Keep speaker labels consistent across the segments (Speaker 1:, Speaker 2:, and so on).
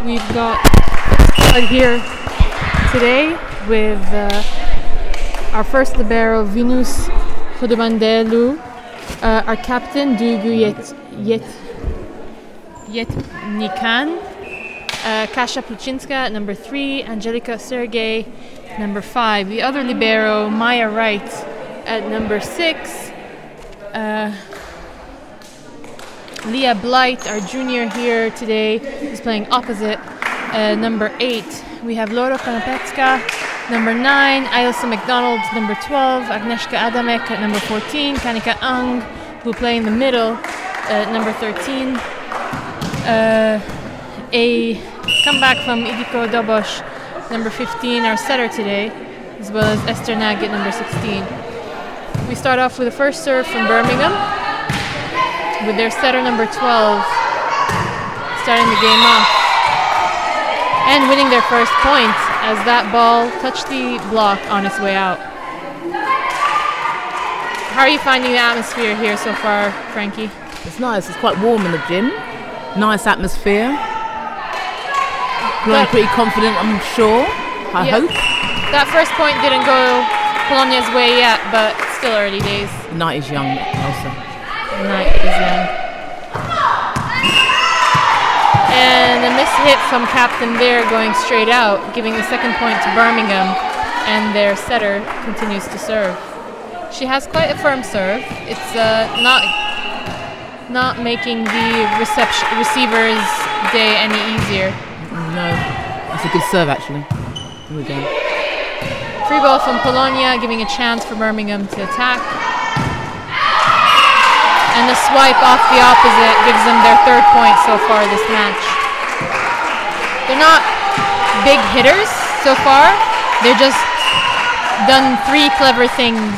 Speaker 1: We've got right here today with our first libero, Venus Khudubandelu, our captain, Duygu Yetnikan, Kasia Pluchinska, number 3, Angelika Sergey, number 5. The other libero, Maya Wright, at number 6. Leah Blight, our junior here today, is playing opposite number 8. We have Laura Konopecka, number 9, Elsa McDonald, number 12, Agnieszka Adamek at number 14, Kanika Ang, who will play in the middle at number 13. A comeback from Idiko Dobosh, number 15, our setter today, as well as Esther Nag at number 16. We start off with the first serve from Birmingham, with their setter number 12 starting the game off and winning their first point as that ball touched the block on its way out. How are you finding the atmosphere here so far, Frankie?
Speaker 2: It's nice. It's quite warm in the gym. Nice atmosphere. Feeling pretty confident, I'm sure. I hope.
Speaker 1: That first point didn't go Polonia's way yet, but still early days.
Speaker 2: The night is young, Elsa.
Speaker 1: The night is young. And a miss hit from captain there, going straight out, giving the second point to Birmingham, and their setter continues to serve. She has quite a firm serve. It's not making the receiver's day any easier.
Speaker 2: No, that's a good serve actually. Here we go.
Speaker 1: Free ball from Polonia, giving a chance for Birmingham to attack. And the swipe off the opposite gives them their third point so far this match. They're not big hitters so far. They're just done 3 clever things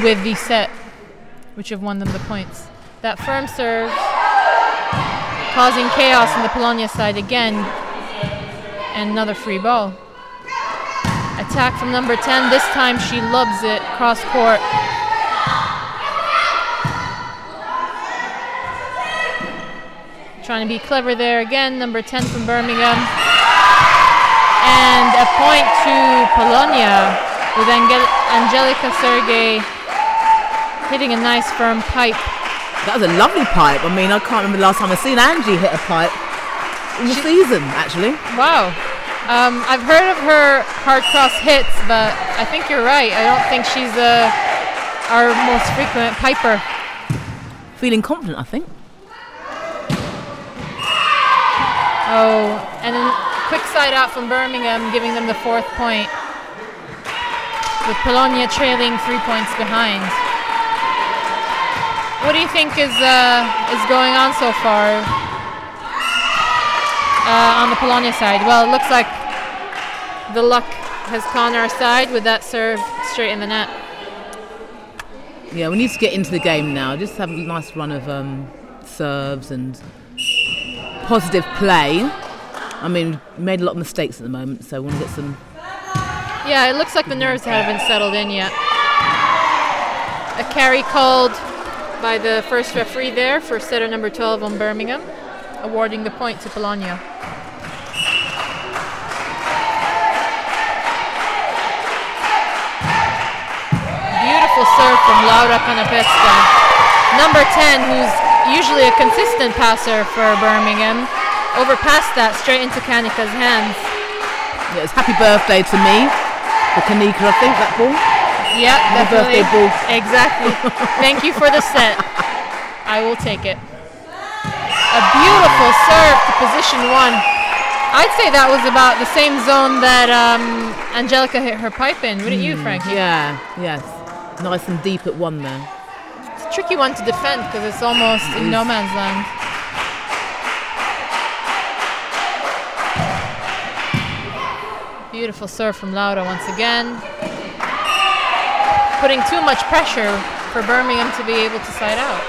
Speaker 1: with the set, which have won them the points. That firm serve causing chaos on the Polonia side again. And another free ball. Attack from number 10. This time she lobs it cross court. Trying to be clever there again. Number 10 from Birmingham. And a point to Polonia with Angelika Sergey hitting a nice firm pipe.
Speaker 2: That was a lovely pipe. I mean, I can't remember the last time I've seen Angie hit a pipe in the season, actually.
Speaker 1: Wow. I've heard of her hard cross hits, but I think you're right. I don't think she's our most frequent piper.
Speaker 2: Feeling confident, I think.
Speaker 1: Oh, and a quick side out from Birmingham, giving them the 4th point, with Polonia trailing 3 points behind. What do you think is going on so far on the Polonia side? Well, it looks like the luck has gone our side with that serve straight in the net.
Speaker 2: Yeah, we need to get into the game now. Just have a nice run of serves and positive play. I mean, we made a lot of mistakes at the moment, so we want to get some...
Speaker 1: Yeah, it looks like the nerves haven't settled in yet. A carry called by the first referee there for setter number 12 on Birmingham, awarding the point to Polonia. Beautiful serve from Laura Konopecka. Number 10, who's usually a consistent passer for Birmingham, overpassed that straight into Kanika's hands.
Speaker 2: Yeah, it's happy birthday to me, for Kanika, I think, that ball.
Speaker 1: Yeah, definitely.
Speaker 2: Birthday ball.
Speaker 1: Exactly. Thank you for the set. I will take it. A beautiful serve to position 1. I'd say that was about the same zone that Angelika hit her pipe in. Wouldn't you, Frankie?
Speaker 2: Yeah, yes. Nice and deep at 1 there.
Speaker 1: It's a tricky one to defend because it's almost in no man's land. Beautiful serve from Laura once again. Putting too much pressure for Birmingham to be able to side out.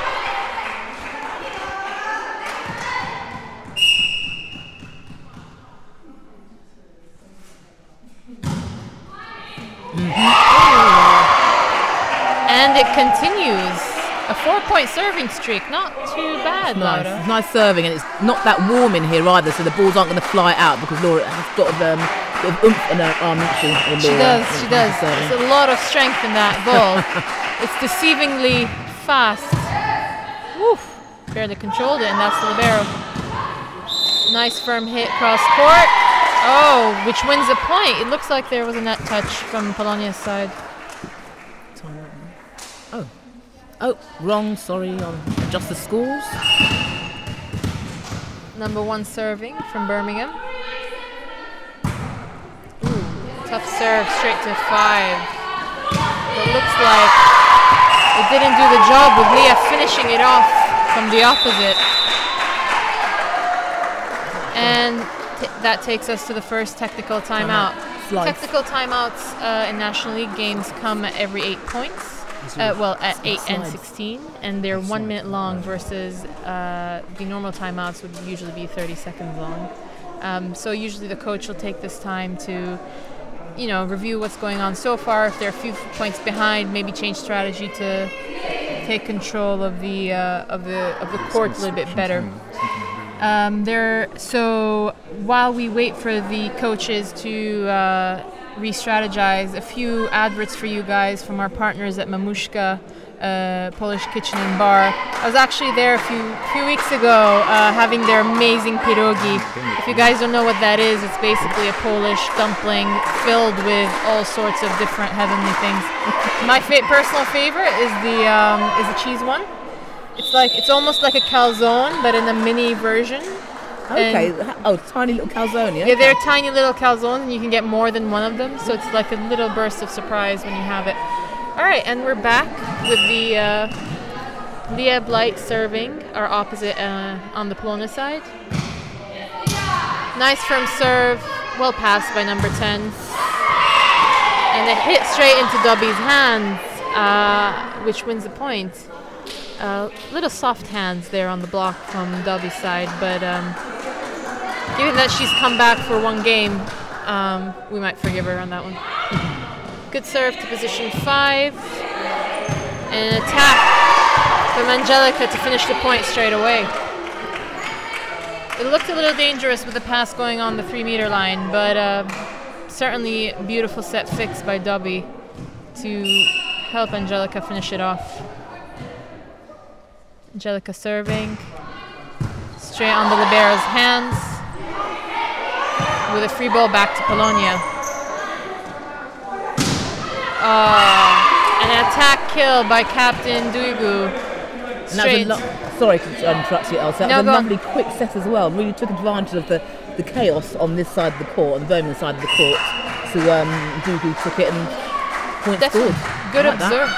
Speaker 1: And it continues. A 4-point serving streak, not too bad,
Speaker 2: Nice.
Speaker 1: Laura.
Speaker 2: It's nice serving, and it's not that warm in here either, so the balls aren't going to fly out because Laura has got a bit of oomph in her arm, hasn't she?
Speaker 1: She does, she does. There's a lot of strength in that ball. It's deceivingly fast. Woof. Barely controlled it, and that's the libero. Nice firm hit cross court. Oh, which wins the point. It looks like there was a net touch from Polonia's side.
Speaker 2: Oh, wrong, sorry, I'll adjust the scores.
Speaker 1: Number 1 serving from Birmingham. Ooh, tough serve, straight to 5. It looks like it didn't do the job with Leah finishing it off from the opposite. And that takes us to the first technical timeout. Technical timeouts in National League games come every 8 points. At 8 and 16, and they're 1 minute long versus the normal timeouts would usually be 30 seconds long. So usually the coach will take this time to, review what's going on so far. If they're a few points behind, maybe change strategy to take control of the court a little bit better. So while we wait for the coaches to re-strategize, a few adverts for you guys from our partners at Mamushka Polish Kitchen and Bar. I was actually there a few weeks ago having their amazing pierogi. If you guys don't know what that is, it's basically a Polish dumpling filled with all sorts of different heavenly things. My personal favorite is the cheese one. It's almost like a calzone, but in a mini version.
Speaker 2: Okay. Tiny little calzone, yeah?
Speaker 1: Yeah, they're tiny little calzones, and you can get more than one of them, so it's like a little burst of surprise when you have it. All right, and we're back with the Leah Blight serving, our opposite on the Polonia side. Nice firm serve, well passed by number 10. And it hit straight into Dobby's hands, which wins the point. Little soft hands there on the block from Dobby's side, but given that she's come back for 1 game, we might forgive her on that one. Good serve to position 5. And an attack from Angelica to finish the point straight away. It looked a little dangerous with the pass going on the 3-meter line, but certainly a beautiful set fix by Dobby to help Angelica finish it off. Angelica serving straight on the libero's hands with a free ball back to Polonia. An attack kill by Captain Duigu.
Speaker 2: Sorry to interrupt you, Elsa. That was a lovely quick set as well. Really took advantage of the chaos on this side of the court, on the Birmingham side of the court. So Duigu took it and point scored.
Speaker 1: Good observe.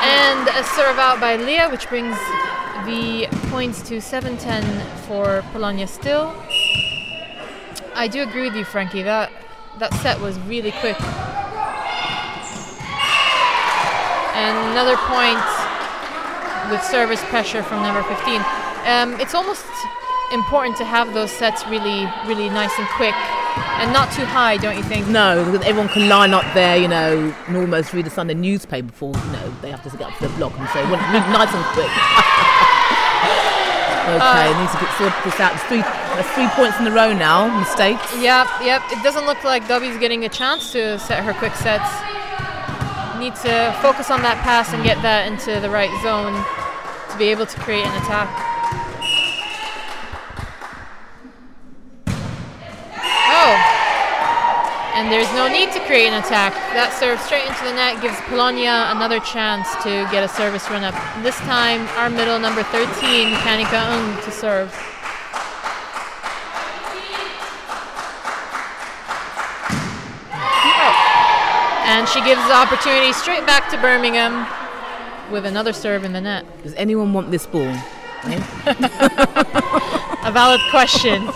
Speaker 1: And a serve out by Leah, which brings the points to 7-10 for Polonia still. I do agree with you, Frankie. That set was really quick. And another point with service pressure from number 15. It's almost important to have those sets really, really nice and quick. And not too high, don't you think?
Speaker 2: No, because everyone can line up there, and almost read a Sunday newspaper before, they have to get up to the block and say, well, really nice and quick. Okay, need to sort this out. That's 3 points in a row now, mistakes.
Speaker 1: Yep. It doesn't look like Dobby's getting a chance to set her quick sets. Need to focus on that pass and get that into the right zone to be able to create an attack. And there's no need to create an attack. That serve straight into the net gives Polonia another chance to get a service run up. This time, our middle, number 13, Kanika Ung, to serve. And she gives the opportunity straight back to Birmingham with another serve in the net.
Speaker 2: Does anyone want this ball?
Speaker 1: A valid question.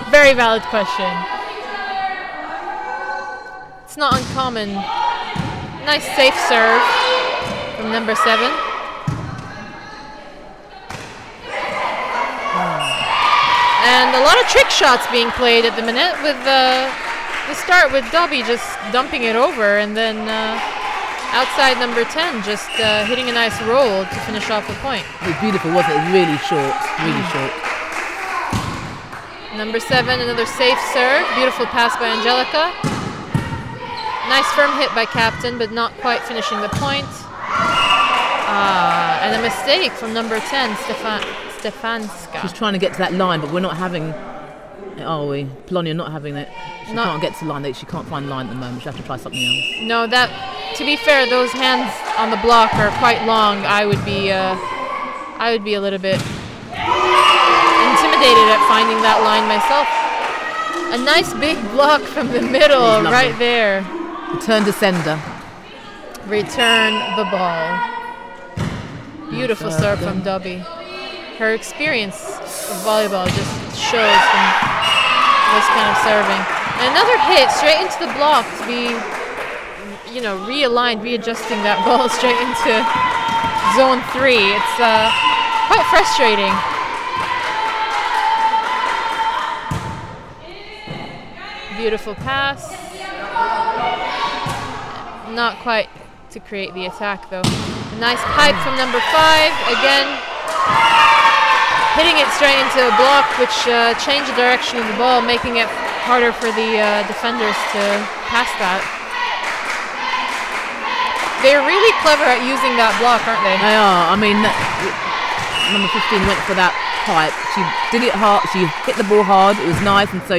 Speaker 1: Very valid question. It's not uncommon. Nice safe serve from number 7. And a lot of trick shots being played at the minute with the start with Dobby just dumping it over and then outside number 10, just hitting a nice roll to finish off the point.
Speaker 2: It was beautiful, wasn't it? It was really short, really short.
Speaker 1: Number 7, another safe serve. Beautiful pass by Angelica. Nice firm hit by Captain, but not quite finishing the point. And a mistake from number 10, Stefanska.
Speaker 2: She's trying to get to that line, but we're not having it, are we? Polonia not having it. She can't get to the line. She can't find the line at the moment. She has to try something else.
Speaker 1: No, to be fair, those hands on the block are quite long. I would be a little bit intimidated at finding that line myself. A nice big block from the middle, right there.
Speaker 2: Return to sender.
Speaker 1: Return the ball. Beautiful serve from Dobby. Her experience of volleyball just shows from this kind of serving. And another hit straight into the block to be, realigned, readjusting that ball straight into zone 3. It's quite frustrating. Beautiful pass. Not quite to create the attack though. A nice pipe from number 5. Again, hitting it straight into a block, which changed the direction of the ball, making it harder for the defenders to pass that. They're really clever at using that block, aren't they?
Speaker 2: They are. I mean, number 15 went for that pipe. She did it hard. She hit the ball hard. It was nice, and so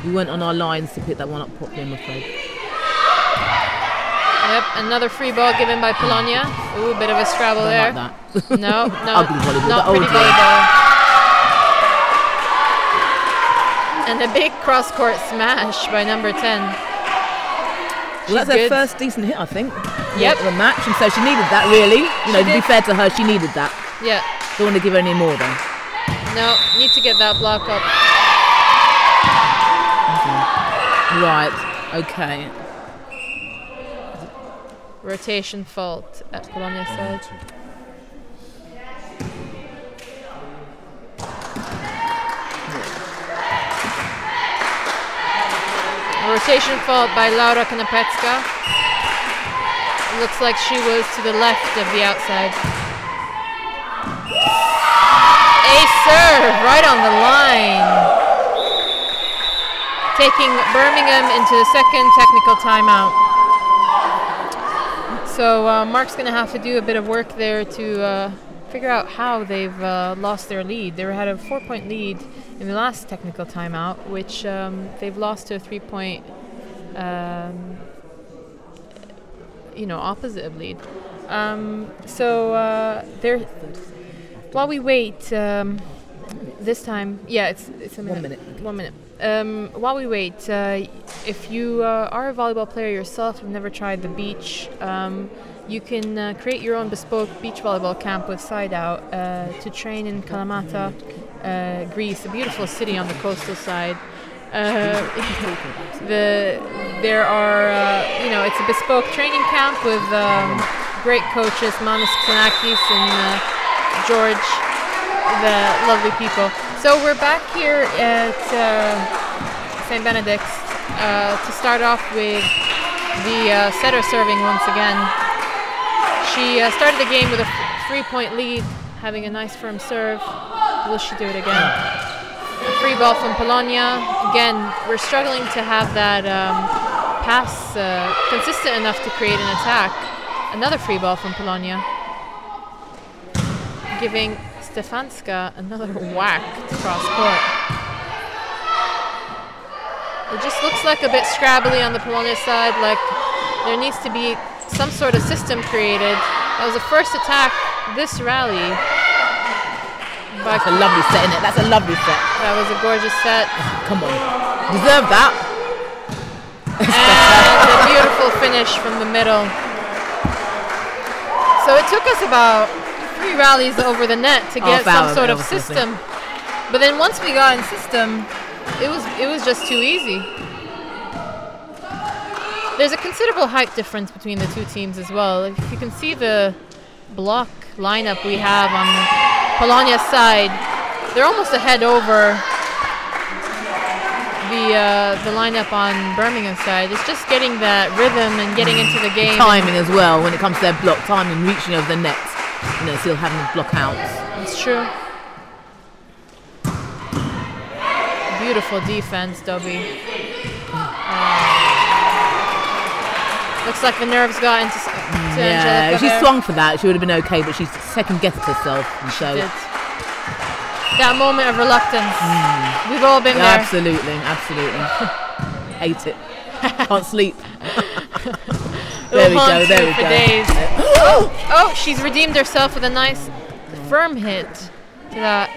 Speaker 2: we went on our lines to pick that one up properly, I'm afraid.
Speaker 1: Yep, another free ball given by Polonia. Ooh, bit of a scrabble there.
Speaker 2: Like that.
Speaker 1: No,
Speaker 2: Ugly volleyball.
Speaker 1: not pretty volleyball. And a big cross-court smash by number 10.
Speaker 2: Well, that's her first decent hit, I think.
Speaker 1: Yep.
Speaker 2: Of the match, and so she needed that, really. To be fair to her, she needed that.
Speaker 1: Yeah.
Speaker 2: Don't want to give her any more, though.
Speaker 1: No, need to get that block up.
Speaker 2: Right, okay.
Speaker 1: Rotation fault at Polonia's side. Rotation fault by Laura Konopecka. Looks like she was to the left of the outside. A serve right on the line. Taking Birmingham into the second technical timeout. So Mark's going to have to do a bit of work there to figure out how they've lost their lead. They had a 4-point lead in the last technical timeout, which they've lost to a 3-point, opposite of lead. While we wait, this time, it's a minute. 1 minute. While we wait, if you are a volleyball player yourself and never tried the beach, you can create your own bespoke beach volleyball camp with SideOut to train in Kalamata, Greece, a beautiful city on the coastal side. It's a bespoke training camp with great coaches, Manos Xenakis and George, the lovely people. So we're back here at St. Benedict's to start off with the setter serving once again. She started the game with a 3-point lead, having a nice firm serve. Will she do it again? A free ball from Polonia. Again, we're struggling to have that pass consistent enough to create an attack. Another free ball from Polonia, giving Stefanska another whack to cross court. It just looks like a bit scrabbly on the Polonia side, like there needs to be some sort of system created. That was the first attack this rally.
Speaker 2: That's a lovely set, isn't it? That's a lovely set.
Speaker 1: That was a gorgeous set.
Speaker 2: Come on. Deserve that.
Speaker 1: And a beautiful finish from the middle. So it took us about 3 rallies over the net to get some sort of system. But then once we got in system, it was just too easy. There's a considerable height difference between the two teams as well. If you can see the block lineup we have on Polonia's side, they're almost a head over the lineup on Birmingham side. It's just getting that rhythm and getting into the game.
Speaker 2: Timing as well when it comes to their block, timing, reaching over the net. You know, still having block outs.
Speaker 1: It's true. Beautiful defense, Dobby. Looks like the nerves got into
Speaker 2: yeah,
Speaker 1: Angelica
Speaker 2: if she
Speaker 1: there.
Speaker 2: swung for that, she would have been okay, but she's second-guessed herself. And so
Speaker 1: She did. That moment of reluctance. We've all been there.
Speaker 2: Absolutely, absolutely. Hate it. Can't sleep. There we go, there we
Speaker 1: for
Speaker 2: go.
Speaker 1: Days. Oh, she's redeemed herself with a nice firm hit to that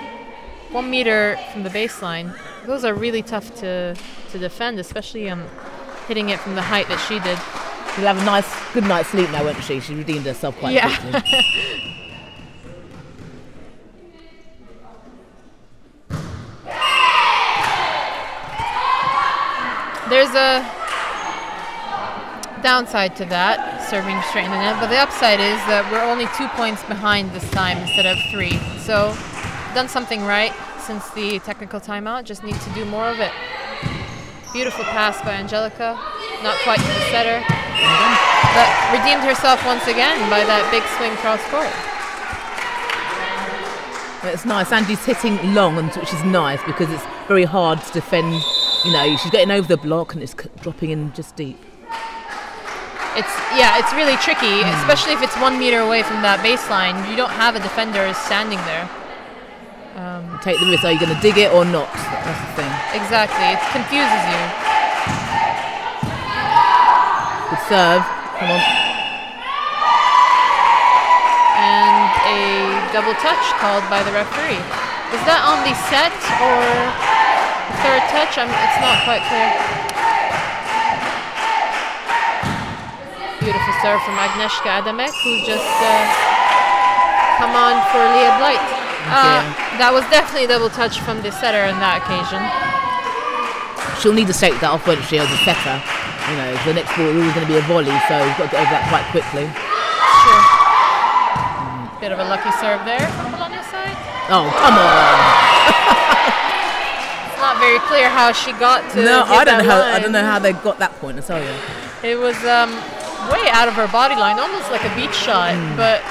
Speaker 1: 1 meter from the baseline. Those are really tough to defend, especially hitting it from the height that she did.
Speaker 2: She'll have a nice, good night's sleep now, won't she? She redeemed herself quite quickly.
Speaker 1: There's a downside to that, serving straight in the net, but the upside is that we're only 2 points behind this time instead of 3. So, done something right since the technical timeout, just need to do more of it. Beautiful pass by Angelica, not quite to the setter, but redeemed herself once again by that big swing cross court.
Speaker 2: It's nice. Angie's hitting long, which is nice because it's very hard to defend. You know, she's getting over the block and it's dropping in just deep.
Speaker 1: It's really tricky, especially if it's 1 meter away from that baseline. You don't have a defender standing there.
Speaker 2: Take the risk. Are you going to dig it or not? That's the thing.
Speaker 1: Exactly. It confuses you.
Speaker 2: Good serve. Come on.
Speaker 1: And a double touch called by the referee. Is that on the set or third touch? It's not quite clear. Beautiful serve from Agnieszka Adamek, who's just come on for Leah Blight. That was definitely a double touch from the setter on that occasion.
Speaker 2: She'll need to shake that off, won't she, as a setter? You know, the next ball is always going to be a volley, so you've got to get over that quite quickly.
Speaker 1: Sure. Bit of a lucky serve there from Polonia's side.
Speaker 2: Oh, come on!
Speaker 1: It's not very clear how she got to.
Speaker 2: No,
Speaker 1: I
Speaker 2: don't know how they got that point. I tell you.
Speaker 1: It was way out of her body line, almost like a beach shot, but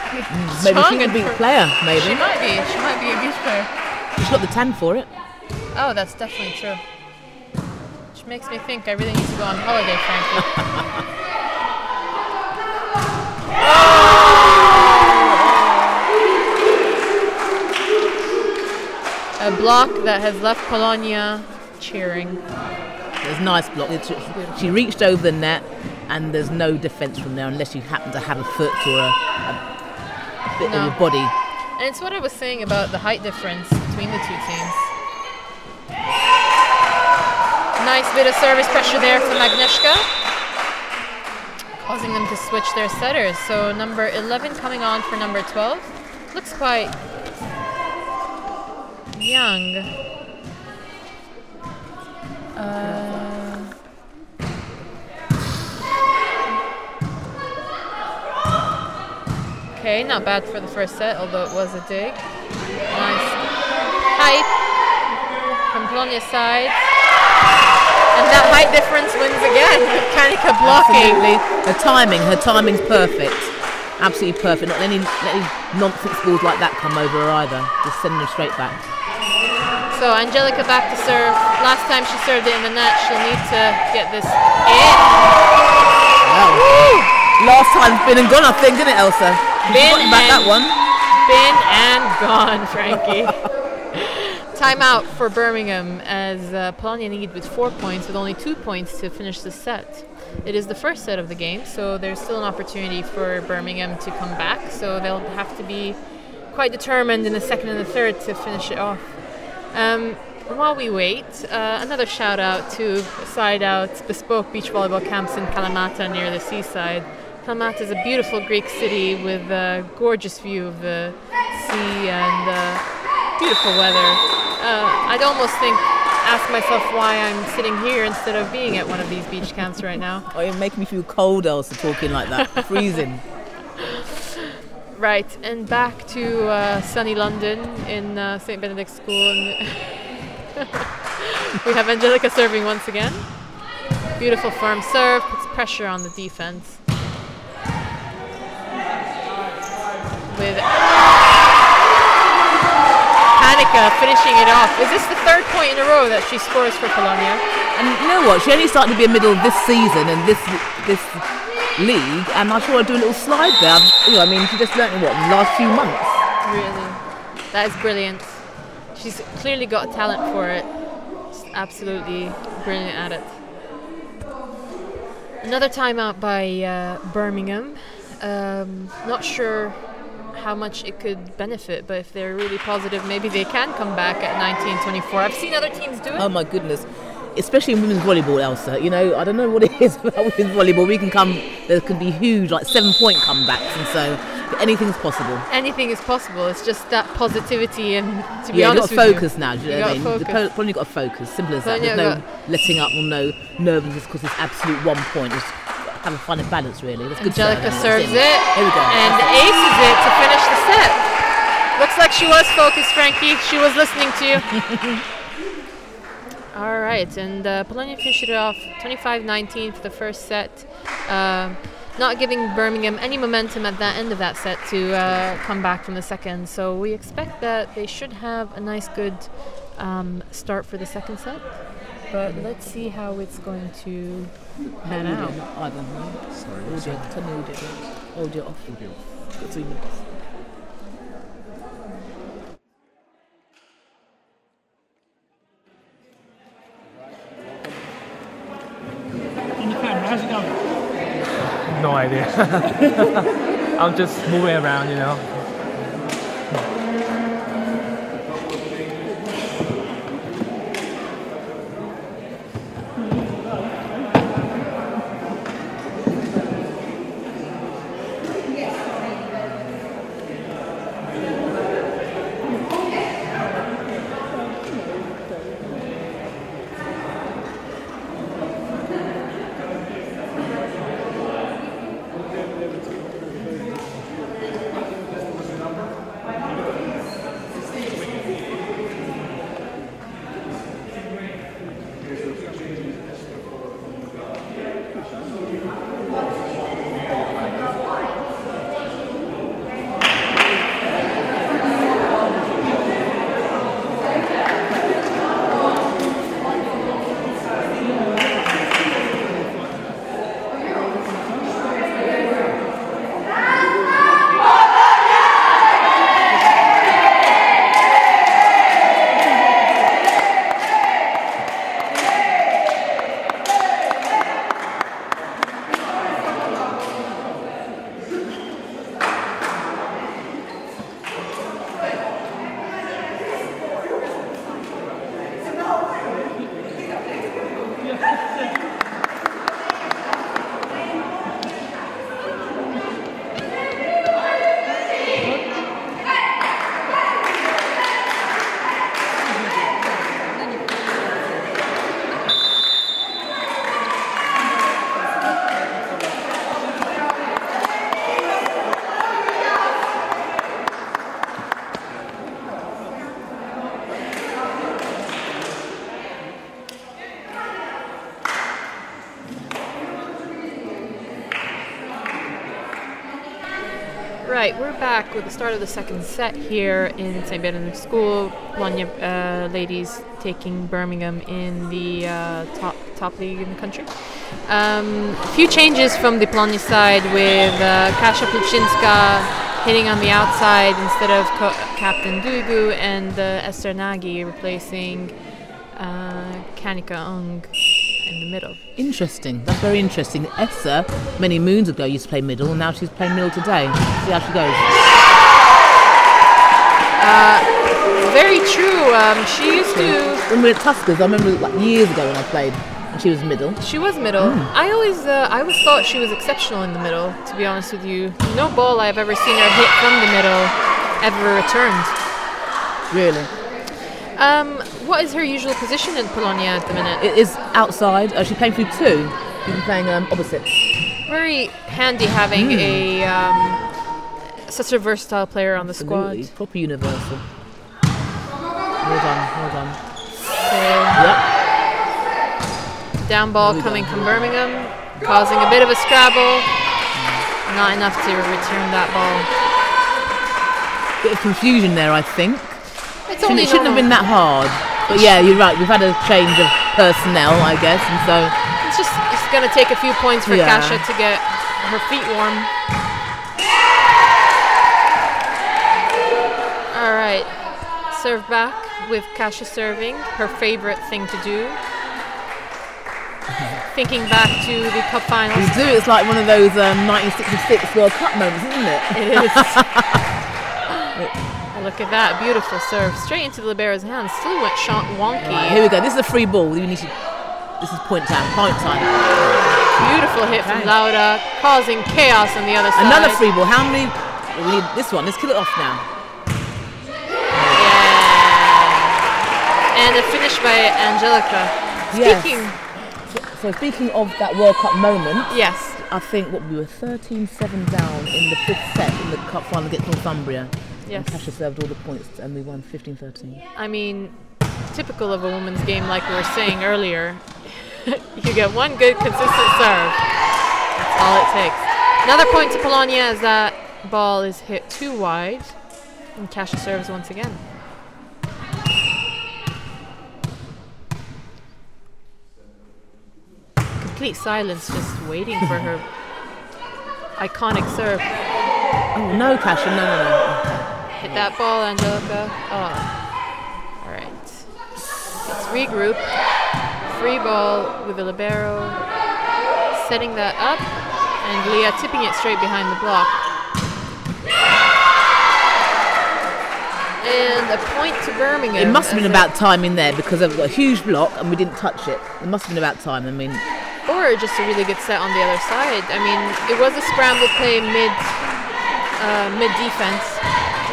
Speaker 2: maybe she's a beach player. Maybe
Speaker 1: she might be. She might be a beach player.
Speaker 2: She's got the tan for it.
Speaker 1: Oh, that's definitely true. Which makes me think I really need to go on holiday, frankly. A block that has left Polonia cheering.
Speaker 2: There's a nice block. She reached over the net, and there's no defence from there unless you happen to have a foot or a bit of your body.
Speaker 1: And it's what I was saying about the height difference between the two teams. Nice bit of service pressure there from Agnieszka, causing them to switch their setters. So number 11 coming on for number 12. Looks quite young. Okay, not bad for the first set, although it was a dig. Nice height from Polonia's side. And that height difference wins again with Kanika blocking.
Speaker 2: Absolutely. Her timing's perfect. Absolutely perfect. Not any nonsense balls like that come over her either. Just sending them straight back.
Speaker 1: So Angelica back to serve. Last time she served it in the net, she'll need to get this in.
Speaker 2: Wow. Last time's been and gone, I think, isn't it, Elsa?
Speaker 1: Been
Speaker 2: back that one.
Speaker 1: Been and gone, Frankie. Timeout for Birmingham as Polonia lead with 4 points with only 2 points to finish the set. It is the first set of the game, so there's still an opportunity for Birmingham to come back. So they'll have to be quite determined in the second and the third to finish it off. While we wait, another shout out to SideOut's bespoke beach volleyball camps in Kalamata near the seaside. Kalamata is a beautiful Greek city with a gorgeous view of the sea and beautiful weather. I'd almost ask myself why I'm sitting here instead of being at one of these beach camps right now.
Speaker 2: Oh, you're making me feel cold, Elsa, talking like that. Freezing.
Speaker 1: Right, and back to sunny London in St. Benedict's School. And We have Angelica serving once again. Beautiful firm serve, puts pressure on the defense. With Annika finishing it off. Is this the third point in a row that she scores for Polonia?
Speaker 2: And you know what? She only started to be a middle this season and this league, and I saw her do a little slide there. I mean, she just learned in what, the last few months.
Speaker 1: Really, that is brilliant. She's clearly got talent for it. Just absolutely brilliant at it. Another timeout by Birmingham. Not sure how much it could benefit, but if they're really positive, maybe they can come back at 19-24. I've seen other teams do it.
Speaker 2: Oh my goodness. Especially in women's volleyball, Elsa. You know, I don't know what it is about women's volleyball. There can be huge, like 7-point comebacks, and so anything's possible.
Speaker 1: Anything is possible. It's just that positivity, and to be
Speaker 2: you've
Speaker 1: honest
Speaker 2: got to focus now. Do you know what I mean?
Speaker 1: Focus.
Speaker 2: Probably got to focus. Simple as that. There's no letting up or no nervousness because it's absolute 1 point. Just have a fun and balance, really. That's good.
Speaker 1: Angelica serves it.
Speaker 2: Here we go.
Speaker 1: And aces it to finish the set. Looks like she was focused, Frankie. She was listening to you. All right, and Polonia finished it off 25-19 for the first set, not giving Birmingham any momentum at that end of that set to come back from the second. So we expect that they should have a nice, good start for the second set. But let's see how it's going to pan out.
Speaker 2: I don't know. Sorry. Tell me audio off. Got 3 minutes.
Speaker 3: How's it going?
Speaker 4: No idea. I'm just moving around, you know.
Speaker 1: Right, we're back with the start of the second set here in St. Bernard School. Polonia ladies taking Birmingham in the top league in the country. A few changes from the Polonia side with Kasia Pluczynska hitting on the outside instead of Captain Duygu, and Esther Nagy replacing Kanika Ung in the middle.
Speaker 2: Interesting. That's very interesting. Elsa, many moons ago, used to play middle, and now she's playing middle today. See how she goes.
Speaker 1: Very true. She used to.
Speaker 2: When we were at Tuskers, I remember like years ago when I played, and she was middle.
Speaker 1: She was middle. I always thought she was exceptional in the middle. To be honest with you, no ball I've ever seen her hit from the middle ever returned.
Speaker 2: Really.
Speaker 1: What is her usual position in Polonia at the minute?
Speaker 2: It is outside. She's playing through two. She's been playing opposite.
Speaker 1: Very handy having a such a versatile player on the
Speaker 2: Absolutely.
Speaker 1: squad.
Speaker 2: Proper universal. Well done, well done.
Speaker 1: Okay.
Speaker 2: Yep.
Speaker 1: Down ball coming from Birmingham, causing a bit of a scrabble. Not enough to return that ball.
Speaker 2: Bit of confusion there, I think.
Speaker 1: It
Speaker 2: shouldn't have been that hard. But yeah, you're right. We've had a change of personnel, I guess, and so
Speaker 1: it's going to take a few points for Kasia to get her feet warm. All right, serve back with Kasia serving, her favorite thing to do. Thinking back to the cup finals.
Speaker 2: You do. It's like one of those 1966 World Cup moments, isn't it?
Speaker 1: It is. Look at that, beautiful serve, straight into the libero's hands. Still went wonky.
Speaker 2: Right, here we go. This is a free ball. This is point time.
Speaker 1: Beautiful hit from Laura, causing chaos on the other side.
Speaker 2: Another free ball. How many? We need this one. Let's kill it off now.
Speaker 1: Yeah. And a finish by Angelica. Speaking.
Speaker 2: Yes. So speaking of that World Cup moment,
Speaker 1: yes,
Speaker 2: I think we were 13-7 down in the 5th set in the cup final against Northumbria.
Speaker 1: Yes.
Speaker 2: And Kasia served all the points and we won 15-13.
Speaker 1: I mean, typical of a women's game, like we were saying earlier. You get one good, consistent serve. That's all it takes. Another point to Polonia as that ball is hit too wide. And Kasia serves once again. Complete silence, just waiting for her iconic serve.
Speaker 2: Oh, no, Kasia, no.
Speaker 1: Hit that ball, Angelica. Oh, all right. Let's regroup. Free ball with the libero. Setting that up. And Leah tipping it straight behind the block. And a point to Birmingham.
Speaker 2: It must have been about time in there because I've got a huge block and we didn't touch it. It must have been about time. I mean,
Speaker 1: or just a really good set on the other side. I mean, it was a scramble play mid defense,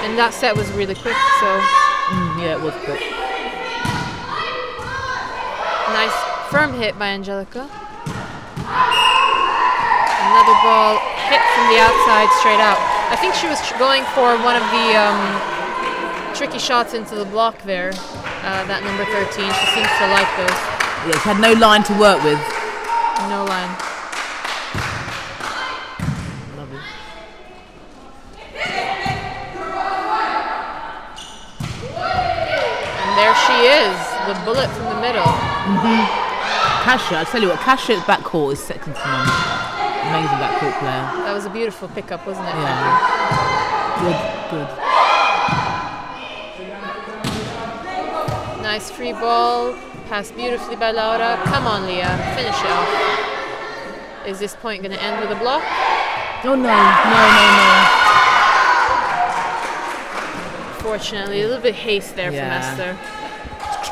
Speaker 1: and that set was really quick. So
Speaker 2: yeah, it was quick.
Speaker 1: Nice firm hit by Angelica. Another ball hit from the outside straight out. I think she was going for one of the tricky shots into the block there. That number 13. She seems to like those.
Speaker 2: Yeah, she had no line to work with.
Speaker 1: No line.
Speaker 2: Lovely.
Speaker 1: And there she is, the bullet from the middle.
Speaker 2: Kasia, I tell you what, Kasia's backcourt is second to none. Amazing backcourt player.
Speaker 1: That was a beautiful pickup, wasn't it?
Speaker 2: Yeah. Good.
Speaker 1: Nice free ball. Passed beautifully by Laura. Come on, Leah. Finish it off. Is this point going to end with a block?
Speaker 2: Oh, no.
Speaker 1: Fortunately, a little bit haste there from Esther.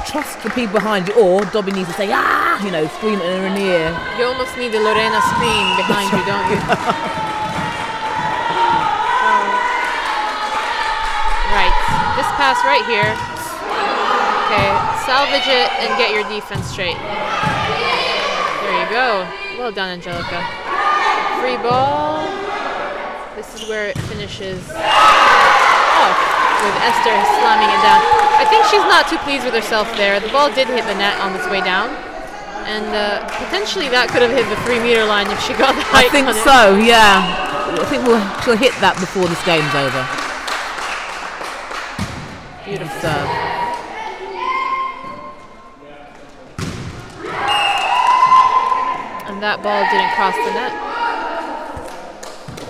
Speaker 2: Trust the people behind you, or Dobby needs to say, scream at her in the ear.
Speaker 1: You almost need the Lorena scream behind you, don't you? Right. This pass right here. Okay, salvage it and get your defense straight. There you go. Well done, Angelica. Free ball. This is where it finishes off with Esther slamming it down. I think she's not too pleased with herself there. The ball did hit the net on its way down. And potentially that could have hit the 3-meter line if she got the height.
Speaker 2: I think so, yeah. I think she'll hit that before this game's over.
Speaker 1: Beautiful serve. And that ball didn't cross the net.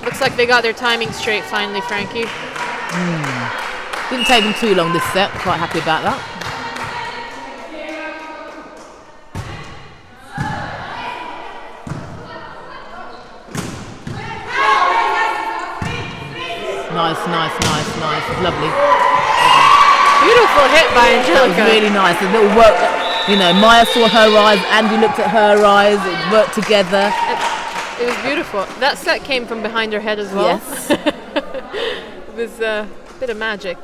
Speaker 1: Looks like they got their timing straight finally, Frankie.
Speaker 2: Didn't take them too long this set. Quite happy about that. Nice. Lovely.
Speaker 1: Beautiful hit by Angelica.
Speaker 2: That was really nice. A little work. Maya saw her eyes, Andy looked at her eyes. It worked together.
Speaker 1: It was beautiful. That set came from behind her head as well.
Speaker 2: Yes.
Speaker 1: It was a bit of magic.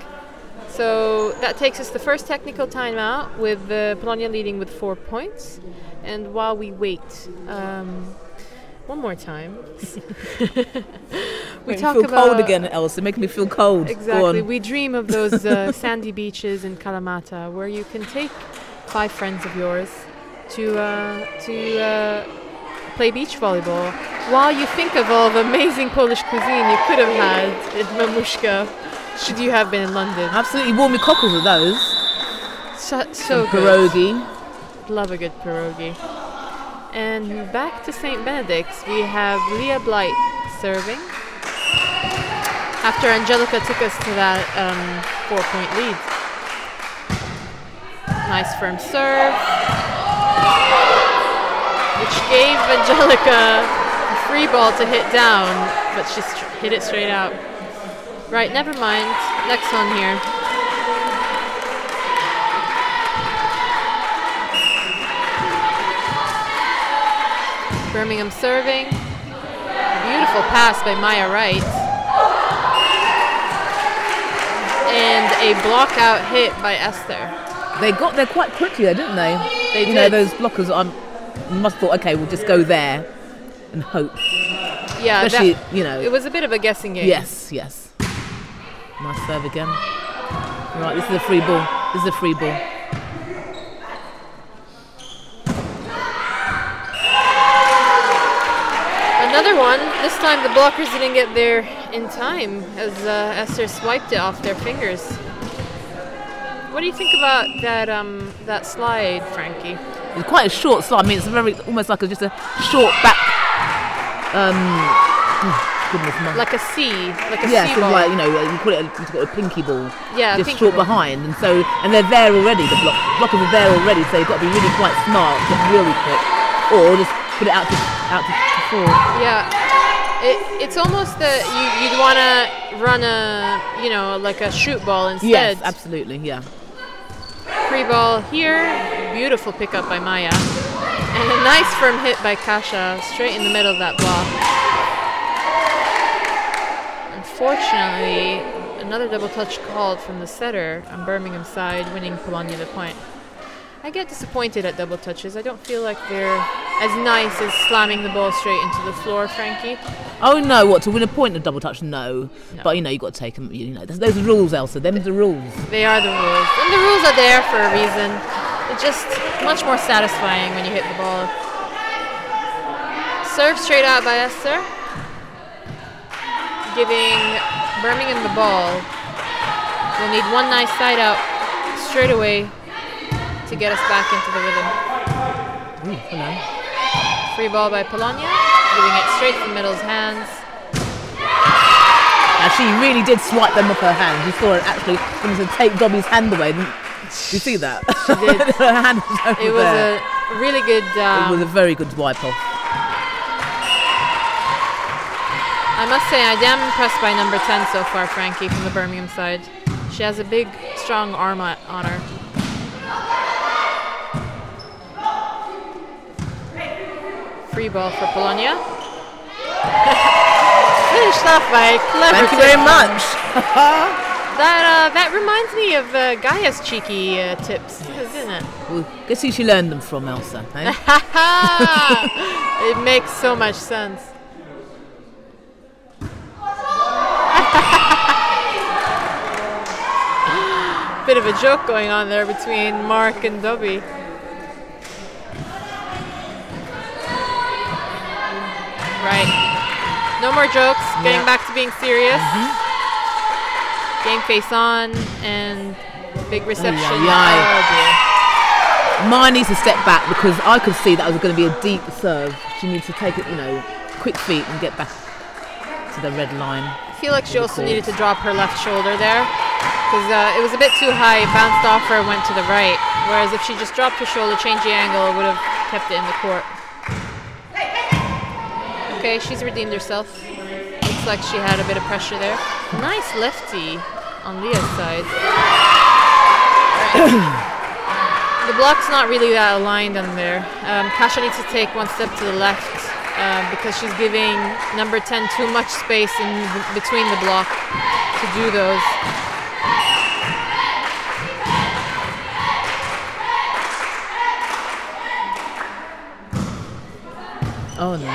Speaker 1: So that takes us the first technical timeout with Polonia leading with 4 points. And while we wait, one more time. we talk
Speaker 2: feel
Speaker 1: about
Speaker 2: cold again, Elsa. Making me feel cold.
Speaker 1: Exactly. We dream of those sandy beaches in Kalamata where you can take 5 friends of yours to play beach volleyball while you think of all the amazing Polish cuisine you could have had in Mamushka should you have been in London.
Speaker 2: Absolutely warm me cockles with those.
Speaker 1: So good.
Speaker 2: Pierogi.
Speaker 1: Love a good pierogi. And back to St. Benedict's, we have Leah Blight serving. After Angelica took us to that 4-point lead. Nice firm serve, which gave Angelica a free ball to hit down, but she hit it straight out. Right, never mind. Next one here. Birmingham serving. Beautiful pass by Maya Wright. And a block out hit by Esther.
Speaker 2: They got there quite quickly, though, didn't they?
Speaker 1: They did.
Speaker 2: You know, those blockers. I must have thought, okay, we'll just go there and hope.
Speaker 1: Yeah,
Speaker 2: especially, you know,
Speaker 1: it was a bit of a guessing game.
Speaker 2: Yes, yes. Nice serve again. Right, this is a free ball. This is a free ball.
Speaker 1: Another one. This time the blockers didn't get there in time as Esther swiped it off their fingers. What do you think about that slide, Frankie?
Speaker 2: It's quite a short slide. I mean, it's almost like just a short back. Goodness,
Speaker 1: like a C, like a C
Speaker 2: sort
Speaker 1: ball.
Speaker 2: of like, you know, you call it a pinky ball.
Speaker 1: Yeah,
Speaker 2: just short
Speaker 1: ball.
Speaker 2: behind, and they're there already. The blockers are there already, so you've got to be really quite smart, get really quick, or just put it out to four.
Speaker 1: Yeah, it's almost that you'd want to run like a shoot ball instead.
Speaker 2: Yes, absolutely, yeah.
Speaker 1: Free ball here, beautiful pickup by Maya, and a nice firm hit by Kasia straight in the middle of that block. Unfortunately, another double touch called from the setter on Birmingham's side, winning Polonia the point. I get disappointed at double touches. I don't feel like they're as nice as slamming the ball straight into the floor, Frankie.
Speaker 2: Oh no, what, to win a point in a double touch? No. But you know, you've got to take them, you know, those are rules, Elsa, them's the rules.
Speaker 1: They are the rules. And the rules are there for a reason. It's just much more satisfying when you hit the ball. Serve straight out by Esther, giving Birmingham the ball. We'll need one nice side out straight away to get us back into the rhythm.
Speaker 2: Ooh, hello.
Speaker 1: Free ball by Polonia, giving it straight from Middle's hands.
Speaker 2: And she really did swipe them off her hand. You saw it actually going to take Dobby's hand away. Did you see that?
Speaker 1: She did.
Speaker 2: Her hand was over
Speaker 1: It was
Speaker 2: there.
Speaker 1: a really good...
Speaker 2: it was a very good wipe off.
Speaker 1: I must say, I am impressed by number 10 so far, Frankie, from the Birmingham side. She has a big, strong arm on her. Free ball for Polonia. Finished off by a clever
Speaker 2: Thank you very much.
Speaker 1: That reminds me of Gaia's cheeky tips, doesn't it?
Speaker 2: Well, guess who she learned them from, Elsa? Eh?
Speaker 1: It makes so much sense. Bit of a joke going on there between Mark and Dobby. Right. No more jokes. Getting back to being serious. Game face on and big reception. Oh dear.
Speaker 2: Mine needs to step back because I could see that was going to be a deep serve. She needs to take it, you know, quick feet and get back to the red line.
Speaker 1: I feel like she also needed to drop her left shoulder there because it was a bit too high. It bounced off her and went to the right. Whereas if she just dropped her shoulder, changed the angle, it would have kept it in the court. Okay, she's redeemed herself. Looks like she had a bit of pressure there. Nice lefty on Leah's side. The block's not really that aligned on there. Kasia needs to take one step to the left because she's giving number 10 too much space in between the block to do those.
Speaker 2: Oh no.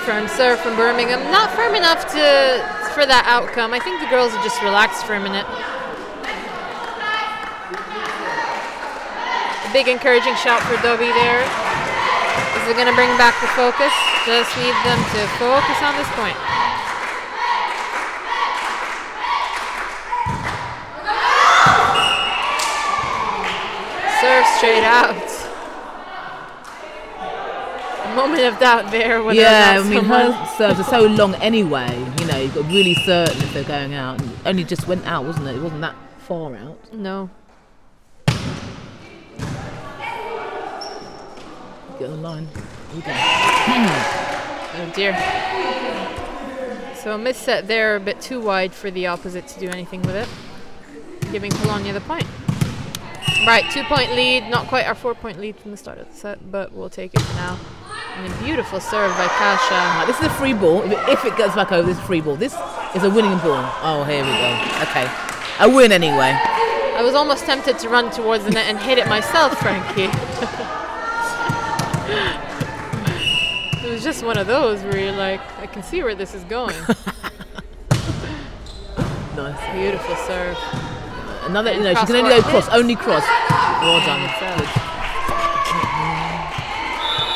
Speaker 1: Firm serve from Birmingham. Not firm enough for that outcome. I think the girls are just relaxed for a minute. A big encouraging shot for Dobby there. Is it going to bring back the focus? Just need them to focus on this point. Serve straight out. A moment of doubt there.
Speaker 2: Yeah, I mean, her serves are so long anyway. You know, you've got really certain if they're going out. And it only just went out, wasn't it? It wasn't that far out.
Speaker 1: No.
Speaker 2: Get on the line.
Speaker 1: Oh dear. So a misset there, a bit too wide for the opposite to do anything with it. Giving Polonia the point. Right, 2-point lead. Not quite our 4-point lead from the start of the set, but we'll take it for now. And a beautiful serve by Kasia.
Speaker 2: Right, this is a free ball. If it goes back over, this is a free ball. This is a winning ball. Oh, here we go. Okay. A win anyway.
Speaker 1: I was almost tempted to run towards the net and hit it myself, Frankie. It was just one of those where you're like, I can see where this is going.
Speaker 2: Nice.
Speaker 1: Beautiful serve.
Speaker 2: Another, you know, she can only go cross, only cross. Well done.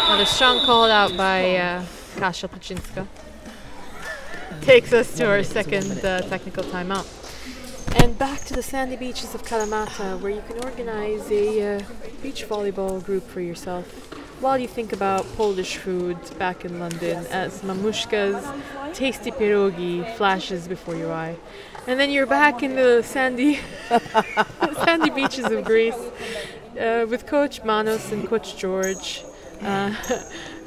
Speaker 1: Another strong call out by Kasia Płaczyńska. Takes us to our second technical timeout. And back to the sandy beaches of Kalamata, where you can organize a beach volleyball group for yourself while you think about Polish food back in London as mamushka's tasty pierogi flashes before your eye. And then you're back in the sandy sandy beaches of Greece with Coach Manos and Coach George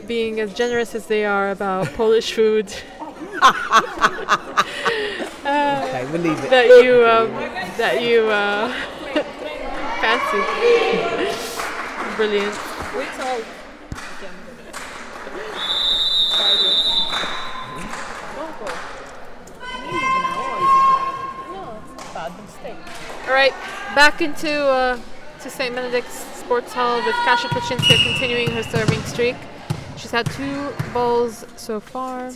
Speaker 1: being as generous as they are about Polish food.
Speaker 2: Okay, we'll leave it.
Speaker 1: That you fancy. Brilliant. All right, back into to St. Benedict's Sports Hall with Kasia Płaczyńska continuing her serving streak. She's had 2 balls so far.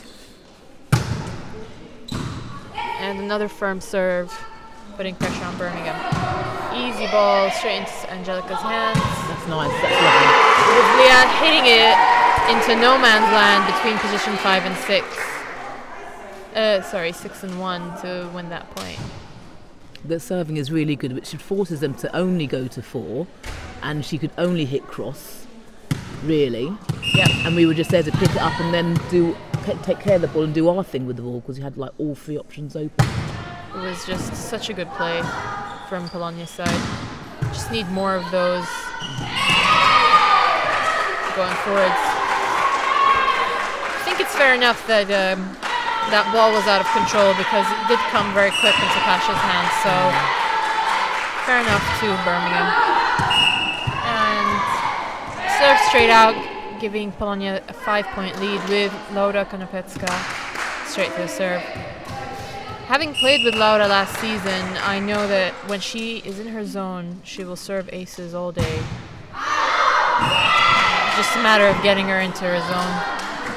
Speaker 1: And another firm serve, putting pressure on Birmingham. Easy ball straight into Angelica's hands.
Speaker 2: That's nice, that's lovely.
Speaker 1: With Leah hitting it into no man's land between position 5 and 6. 6 and 1 to win that point.
Speaker 2: The serving is really good, which forces them to only go to 4, and she could only hit cross, really.
Speaker 1: Yep.
Speaker 2: And we were just there to pick it up and then take care of the ball and do our thing with the ball, because you had like all 3 options open.
Speaker 1: It was just such a good play from Polonia's side. Just need more of those going forwards. I think it's fair enough that that ball was out of control because it did come very quick into Kasia's hands, so fair enough to Birmingham. And serve straight out, giving Polonia a 5-point lead with Laura Konopecka straight to the serve. Having played with Laura last season, I know that when she is in her zone, she will serve aces all day. Just a matter of getting her into her zone.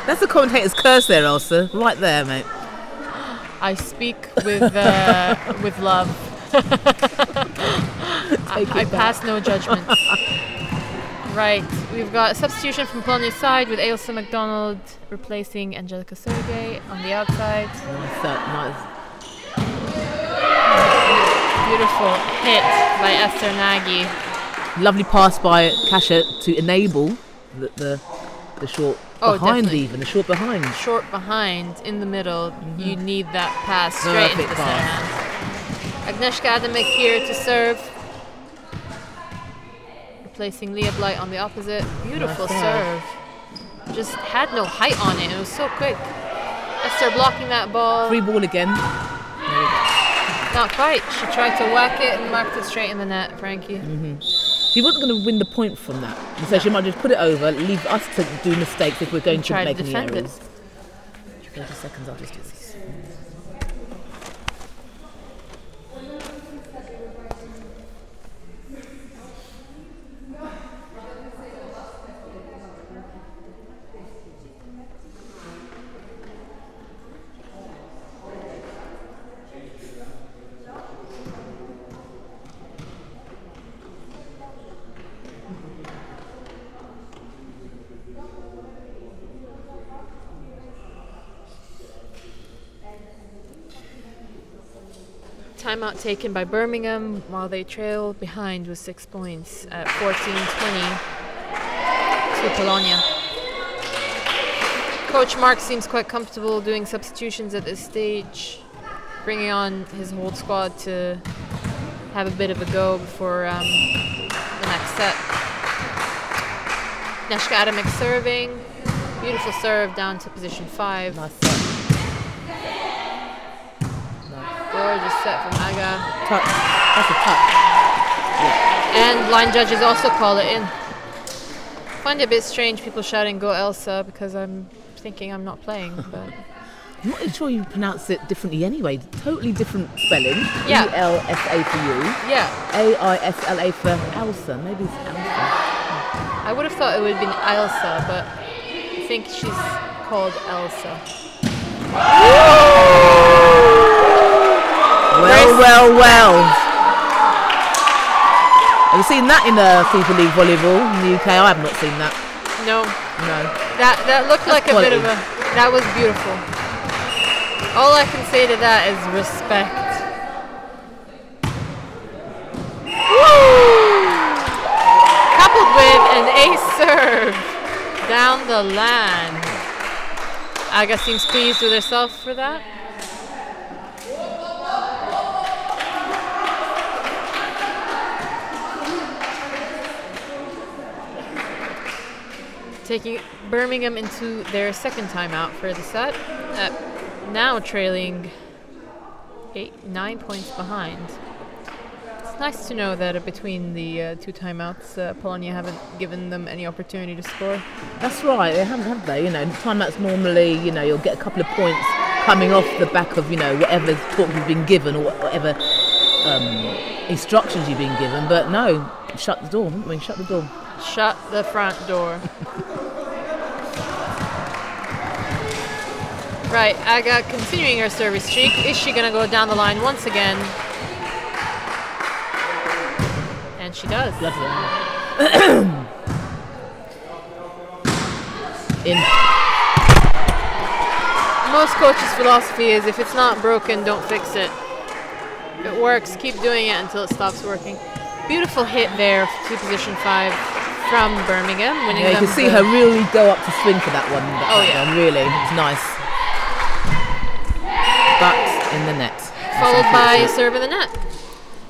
Speaker 2: That's the commentator's curse there, Elsa. Right there, mate.
Speaker 1: I speak with love. I pass no judgment. Right, we've got a substitution from Polonia's side with Elsa McDonald replacing Angelica Sergej on the outside.
Speaker 2: Nice.
Speaker 1: Beautiful hit by Esther Nagy.
Speaker 2: Lovely pass by Kasia to enable the short behind,
Speaker 1: definitely.
Speaker 2: even the short behind.
Speaker 1: Short behind in the middle. You need that pass straight into the center hands. Agnieszka Adamek here to serve. Replacing Leah Blight on the opposite. Beautiful serve. Just had no height on it. It was so quick. Esther blocking that ball.
Speaker 2: Free ball again.
Speaker 1: Not quite. She tried to whack it and marked it straight in the net, Frankie.
Speaker 2: She wasn't going to win the point from that. And so she might just put it over, leave us to do mistakes if we're going to make any errors. 30 seconds, I'll just do this.
Speaker 1: timeout taken by Birmingham while they trail behind with 6 points at 14-20 to Polonia. Coach Mark seems quite comfortable doing substitutions at this stage, bringing on his whole squad to have a bit of a go before the next set. Neshka Adamek serving. Beautiful serve down to position 5.
Speaker 2: Nice set.
Speaker 1: Gorgeous set from Aga.
Speaker 2: Touch. That's a touch. Yeah.
Speaker 1: And line judges also call it in. Find it a bit strange people shouting "Go Elsa" because I'm thinking I'm not playing, but
Speaker 2: I'm not sure you pronounce it differently anyway. Totally different spelling.
Speaker 1: Yeah.
Speaker 2: E-L-S-A for you.
Speaker 1: yeah.
Speaker 2: A-I-S-L-A for Elsa. Maybe it's Elsa.
Speaker 1: I would have thought it would have been Elsa, but I think she's called Elsa.
Speaker 2: Well. Have you seen that in Superleague volleyball in the UK? I have not seen that.
Speaker 1: No.
Speaker 2: No.
Speaker 1: That looked like a bit of a... That was beautiful. All I can say to that is respect. Woo! Coupled with an ace serve down the land. Aga seems pleased with herself for that. Taking Birmingham into their second timeout for the set, now trailing 9 points behind. It's nice to know that between the 2 timeouts, Polonia haven't given them any opportunity to score.
Speaker 2: That's right, they haven't, have they? You know, timeouts normally, you know, you'll get a couple of points coming off the back of, you know, whatever talk you've been given or whatever instructions you've been given. But no, shut the door. I mean, shut the door.
Speaker 1: Shut the front door. Right, Aga continuing her service streak. Is she going to go down the line once again? And she does.
Speaker 2: In.
Speaker 1: Most coaches' philosophy is if it's not broken, don't fix it. If it works, keep doing it until it stops working. Beautiful hit there to position 5 from Birmingham. Winning
Speaker 2: you can see her really go up to swing for that one. Really, it's nice. But in the net.
Speaker 1: Followed by a serve in the net.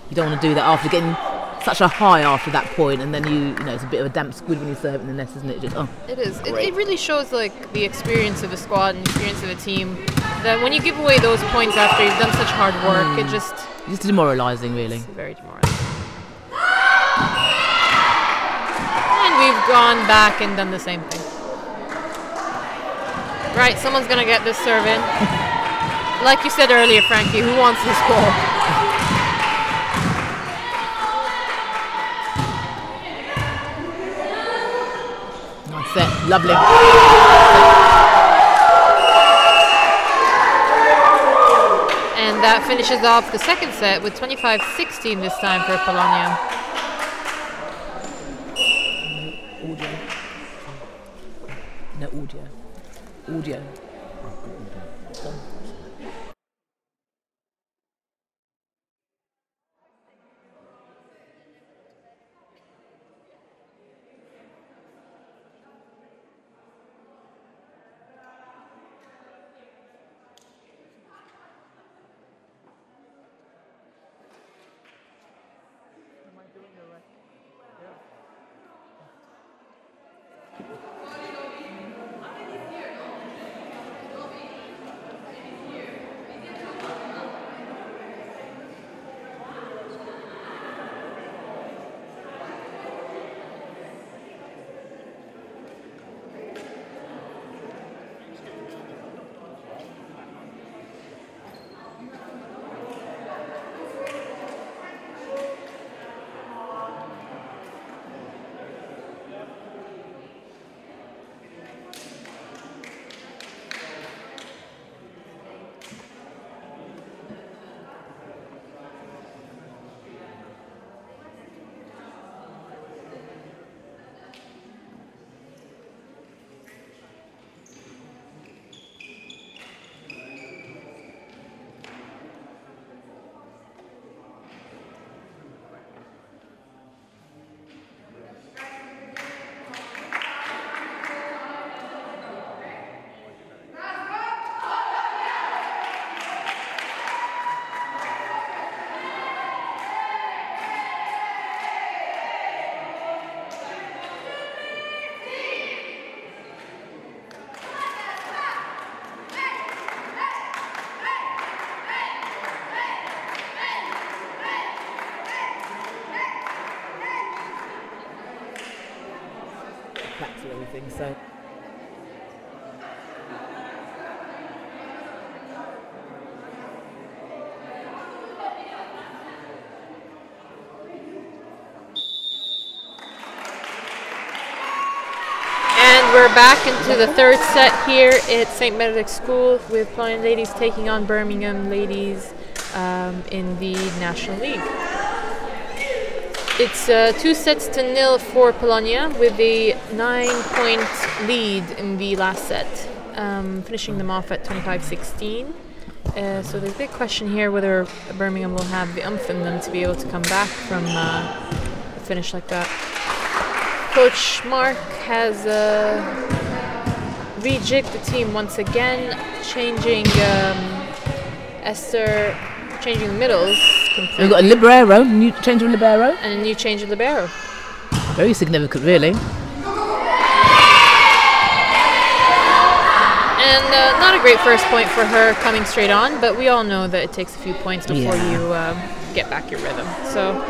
Speaker 2: You don't want to do that after getting such a high after that point, and then you know it's a bit of a damp squid when you serve it in the net, isn't it? Just,
Speaker 1: it is. It really shows like the experience of a squad and experience of a team. That when you give away those points after you've done such hard work, it's
Speaker 2: just demoralising, really.
Speaker 1: It's very demoralising. And we've gone back and done the same thing. Right, someone's gonna get this serve in. Like you said earlier, Frankie, who wants this ball?
Speaker 2: Nice set, lovely.
Speaker 1: And that finishes off the second set with 25-16 this time for Polonia.
Speaker 2: No audio. Audio. backs or everything. So.
Speaker 1: We're back into the third set here at St. Benedict's School with Polonia ladies taking on Birmingham ladies in the National League. It's 2-0 for Polonia with a 9-point lead in the last set, finishing them off at 25-16. So there's a big question here whether Birmingham will have the oomph in them to be able to come back from a finish like that. Coach Mark has rejigged the team once again, changing Esther, changing the middles completely.
Speaker 2: We've got a libero, new change of libero.
Speaker 1: And a new change of libero.
Speaker 2: Very significant, really.
Speaker 1: And not a great first point for her coming straight on, but we all know that it takes a few points before you get back your rhythm. So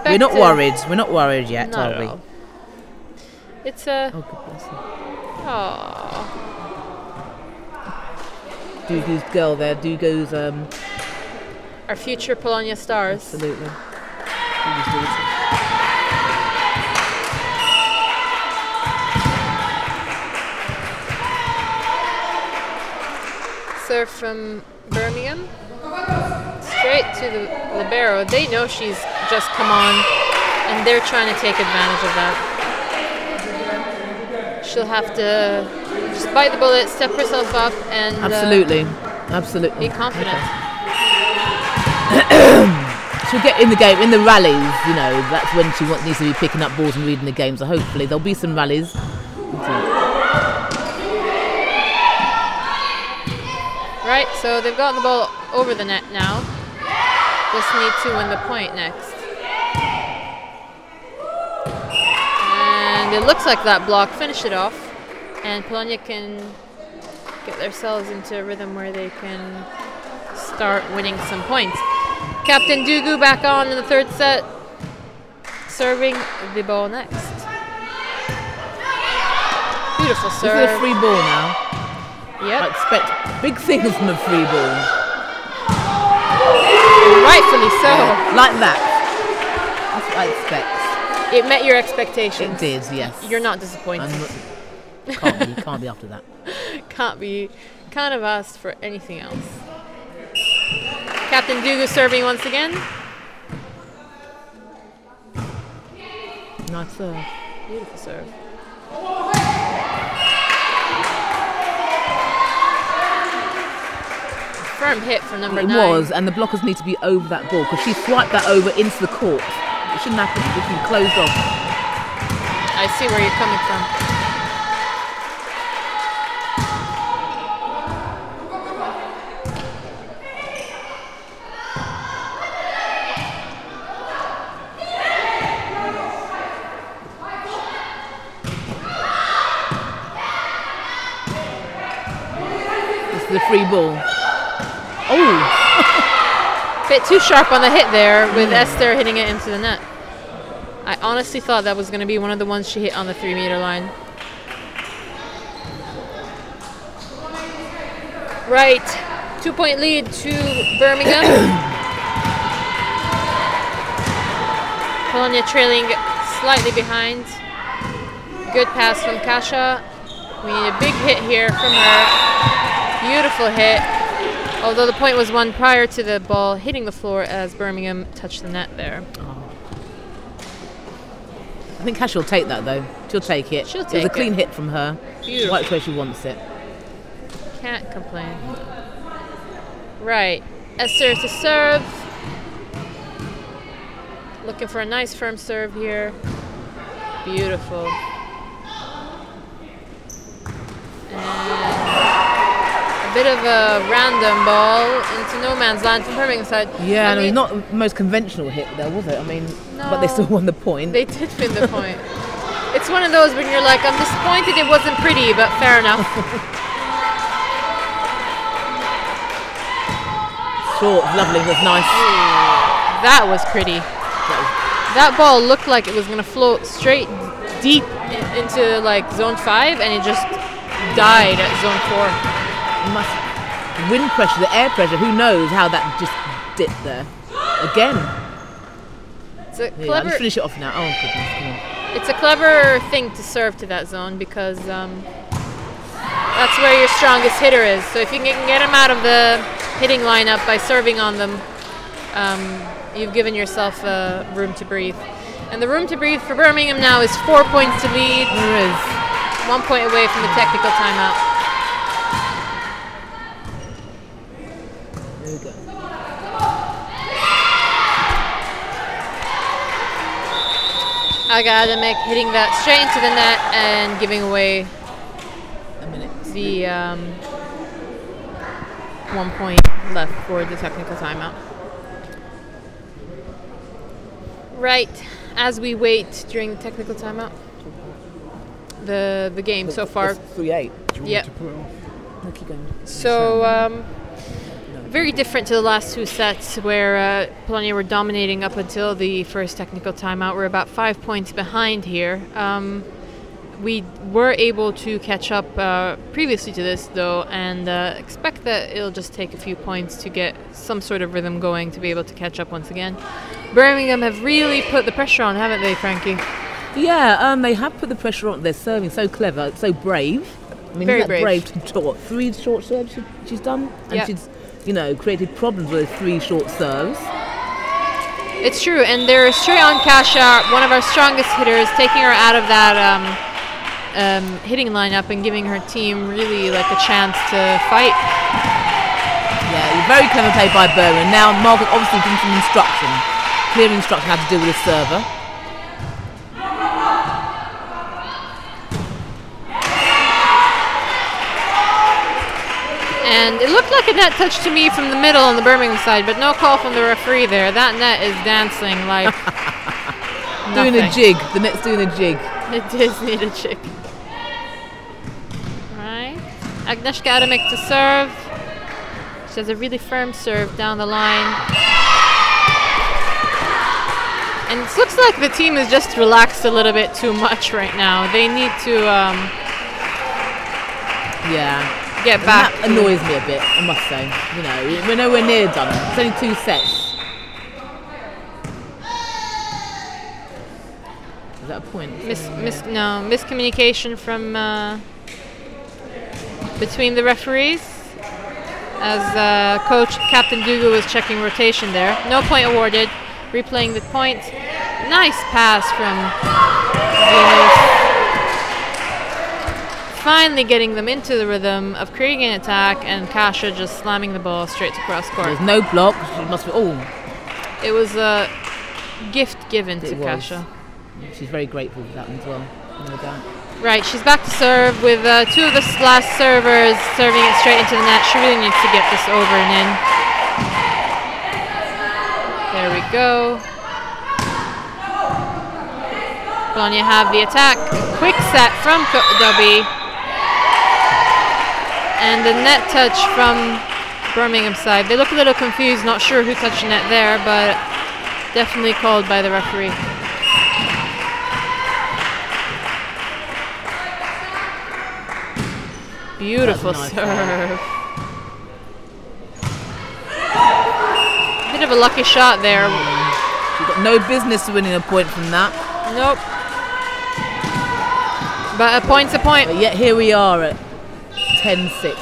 Speaker 2: we're not worried. We're not worried yet, are we?
Speaker 1: All. It's a.
Speaker 2: Oh, good bless her.
Speaker 1: Aww.
Speaker 2: Dugu's girl there. Dugu's.
Speaker 1: Our future Polonia stars.
Speaker 2: Absolutely.
Speaker 1: Serve from Birmingham. Straight to the libero. They know she's just come on, and they're trying to take advantage of that. She'll have to just bite the bullet, step herself up, and
Speaker 2: absolutely be
Speaker 1: confident.
Speaker 2: Okay. She'll get in the game, in the rallies. You know, that's when she needs to be picking up balls and reading the game. So hopefully there'll be some rallies.
Speaker 1: Right, so they've gotten the ball over the net now. Just need to win the point next. And it looks like that block finished it off. And Polonia can get themselves into a rhythm where they can start winning some points. Captain Dugu back on in the third set, serving the ball next. Beautiful serve.
Speaker 2: This is a free ball now.
Speaker 1: Yep.
Speaker 2: I expect big things from a free ball.
Speaker 1: Rightfully so.
Speaker 2: Yeah, like that. That's what I expect.
Speaker 1: It met your expectations.
Speaker 2: It did, yes.
Speaker 1: You're not disappointed.
Speaker 2: Can't be after that.
Speaker 1: Can't have asked for anything else. Captain Dugu serving once again.
Speaker 2: Nice serve.
Speaker 1: Beautiful serve. Firm hit from number 9.
Speaker 2: It was, and the blockers need to be over that ball because she swiped that over into the court. It shouldn't happen. It should be closed off.
Speaker 1: I see where you're coming from.
Speaker 2: This is the free ball. Oh!
Speaker 1: Bit too sharp on the hit there with Esther hitting it into the net. I honestly thought that was going to be one of the ones she hit on the 3-meter line. Right, 2-point lead to Birmingham. Polonia trailing slightly behind. Good pass from Kasia. We need a big hit here from her. Beautiful hit. Although the point was won prior to the ball hitting the floor as Birmingham touched the net there.
Speaker 2: I think Kasia will take that though. She'll take it.
Speaker 1: She'll take
Speaker 2: it. It was a clean hit from her.
Speaker 1: Beautiful.
Speaker 2: Right where she wants it.
Speaker 1: Can't complain. Right. Esther to serve. Looking for a nice firm serve here. Beautiful. And a bit of a random ball into no man's land from Birmingham side.
Speaker 2: Yeah, I mean, not the most conventional hit there, was it? I mean,
Speaker 1: no,
Speaker 2: but they still won the point.
Speaker 1: They did win the point. It's one of those when you're like, I'm disappointed it wasn't pretty, but fair enough.
Speaker 2: Short, lovely, was nice.
Speaker 1: Ooh, that was pretty. That ball looked like it was going to float straight deep into like zone 5, and it just died at zone 4.
Speaker 2: Wind pressure, the air pressure, who knows how that just dipped there. Again.
Speaker 1: It's a
Speaker 2: Yeah,
Speaker 1: clever,
Speaker 2: let's finish it off now. Oh, goodness. Come on.
Speaker 1: it's a clever thing to serve to that zone because that's where your strongest hitter is. So if you can get him out of the hitting lineup by serving on them, you've given yourself room to breathe. And the room to breathe for Birmingham now is 4 points to lead.
Speaker 2: There is.
Speaker 1: 1 point away from the technical timeout.
Speaker 2: There we go.
Speaker 1: Academic hitting that straight into the net and giving away
Speaker 2: A minute.
Speaker 1: the 1 point left for the technical timeout. Right as we wait during the technical timeout, the game so far.
Speaker 2: 3-8.
Speaker 1: Yeah.
Speaker 2: No, keep going.
Speaker 1: So very different to the last two sets where Polonia were dominating up until the first technical timeout. We're about 5 points behind here. We were able to catch up previously to this though, and expect that it'll just take a few points to get some sort of rhythm going to be able to catch up once again. Birmingham have really put the pressure on, haven't they, Frankie?
Speaker 2: Yeah, they have put the pressure on. They're serving so clever, so brave. I mean,
Speaker 1: Very
Speaker 2: isn't that
Speaker 1: brave.
Speaker 2: to what, 3 short serves she's done? And
Speaker 1: Yep.
Speaker 2: she's, created problems with 3 short serves.
Speaker 1: It's true, and they're straight on Kasia, one of our strongest hitters, taking her out of that hitting lineup and giving her team really like a chance to fight.
Speaker 2: Yeah, very clever play by Birmingham. Now Margaret obviously gives some instruction, clear instruction how to deal with a server.
Speaker 1: And it looked like a net touch to me from the middle on the Birmingham side, but no call from the referee there. That net is dancing like
Speaker 2: Doing a
Speaker 1: nothing.
Speaker 2: jig. The net's doing a jig.
Speaker 1: It does need a chick. Right. Agnieszka Adamek to serve. She has a really firm serve down the line. And it looks like the team is just relaxed a little bit too much right now. They need to
Speaker 2: Yeah.
Speaker 1: get
Speaker 2: And
Speaker 1: back.
Speaker 2: that annoys me a bit, I must say. We're nowhere near done. It's only 2 sets. Is that a point?
Speaker 1: Miscommunication from between the referees as coach Captain Dugu was checking rotation there. No point awarded. Replaying the point. Nice pass from Venus. Finally getting them into the rhythm of creating an attack, and Kasia just slamming the ball straight to cross court.
Speaker 2: There's no block. She must be. Oh,
Speaker 1: It was a gift given to
Speaker 2: It was.
Speaker 1: Kasia.
Speaker 2: she's very grateful for that one as well. No doubt.
Speaker 1: Right, she's back to serve with 2 of the last servers serving it straight into the net. She really needs to get this over and in. There we go. Polonia have the attack. Quick set from Dubby. And the net touch from Birmingham side. They look a little confused, not sure who touched the net there, but definitely called by the referee. Beautiful
Speaker 2: That's a nice
Speaker 1: serve. Bit of a lucky shot there.
Speaker 2: She's got no business winning a point from that.
Speaker 1: Nope. But a point's a point.
Speaker 2: But yet here we are at 10-6.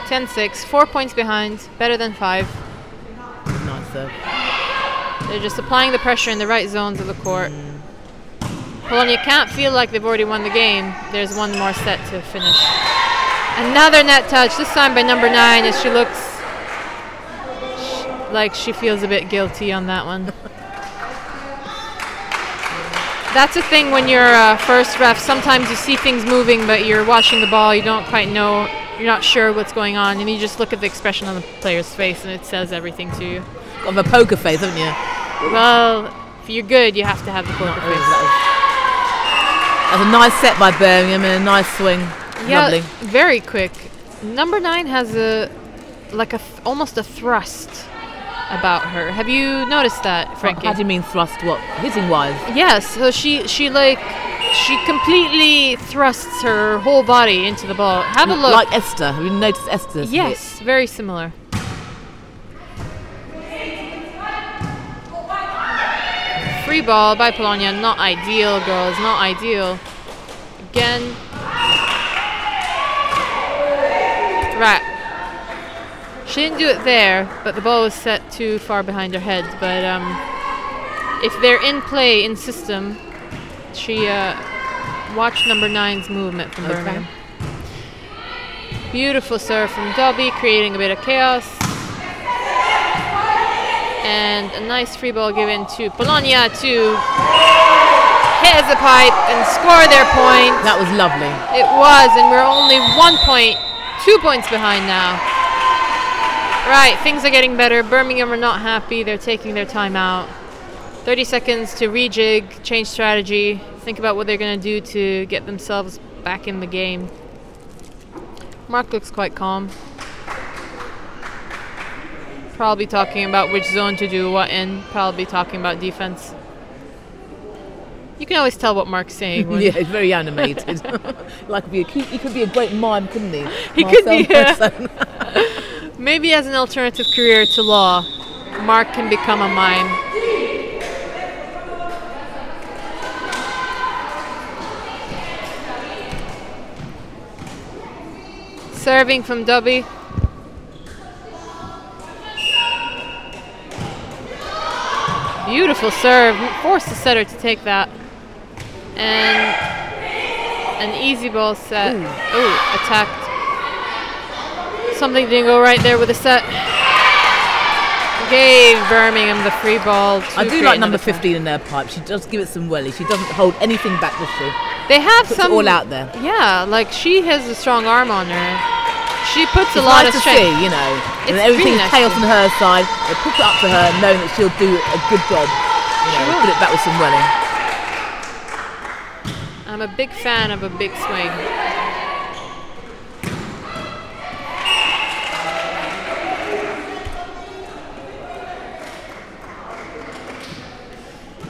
Speaker 1: 10-6, 4 points behind, better than 5.
Speaker 2: Nice serve.
Speaker 1: They're just applying the pressure in the right zones of the court. Polonia can't feel like they've already won the game. There's one more set to finish. Another net touch, this time by number 9, as she looks like she feels a bit guilty on that one. That's a thing when you're a first ref. Sometimes you see things moving, but you're watching the ball, you don't quite know, you're not sure what's going on, and you just look at the expression on the player's face and it says everything to you.
Speaker 2: Got a poker face, haven't you?
Speaker 1: Well, if you're good, you have to have the poker face.
Speaker 2: That's a nice set by Birmingham and a nice swing.
Speaker 1: Yeah,
Speaker 2: Lovely.
Speaker 1: very quick. Number 9 has almost a thrust about her. Have you noticed that, Frankie?
Speaker 2: How do you mean thrust? What, hitting wise?
Speaker 1: Yes. So she completely thrusts her whole body into the ball. Have a look.
Speaker 2: Like Esther. Have you noticed Esther's
Speaker 1: Yes, very similar. Free ball by Polonia. Not ideal, girls. Not ideal. Again. Right. She didn't do it there, but the ball was set too far behind her head. But if they're in play in system, she watched number 9's movement from Birmingham. Beautiful serve from Dobby, creating a bit of chaos. And a nice free ball given to Polonia to hit the pipe and score their point.
Speaker 2: That was lovely.
Speaker 1: It was, and we're only 2 points behind now. Right, things are getting better. Birmingham are not happy. They're taking their time out. 30 seconds to rejig, change strategy, think about what they're going to do to get themselves back in the game. Mark looks quite calm. Probably talking about which zone to do what in. Probably talking about defense. You can always tell what Mark's saying.
Speaker 2: Yeah, he's very animated. He could be a great mime, couldn't he?
Speaker 1: He could be. Maybe as an alternative career to law, Mark can become a mime. Serving from Dubby. Beautiful serve. Forced the setter to take that. And an easy ball set. Ooh, attacked. Something didn't go right there with the set. Gave Birmingham the free ball.
Speaker 2: I do like number 15 in their pipe. She does give it some welly. She doesn't hold anything back, does she?
Speaker 1: They have
Speaker 2: puts
Speaker 1: some
Speaker 2: it all out there.
Speaker 1: Yeah, like she has a strong arm on her. She puts a
Speaker 2: It's
Speaker 1: lot
Speaker 2: nice
Speaker 1: of
Speaker 2: to
Speaker 1: strength.
Speaker 2: see, you know.
Speaker 1: It's
Speaker 2: And everything's
Speaker 1: really nice
Speaker 2: chaos
Speaker 1: to
Speaker 2: on her side. They put it up to her, knowing that she'll do a good job. You know, put it back with some welling.
Speaker 1: I'm a big fan of a big swing.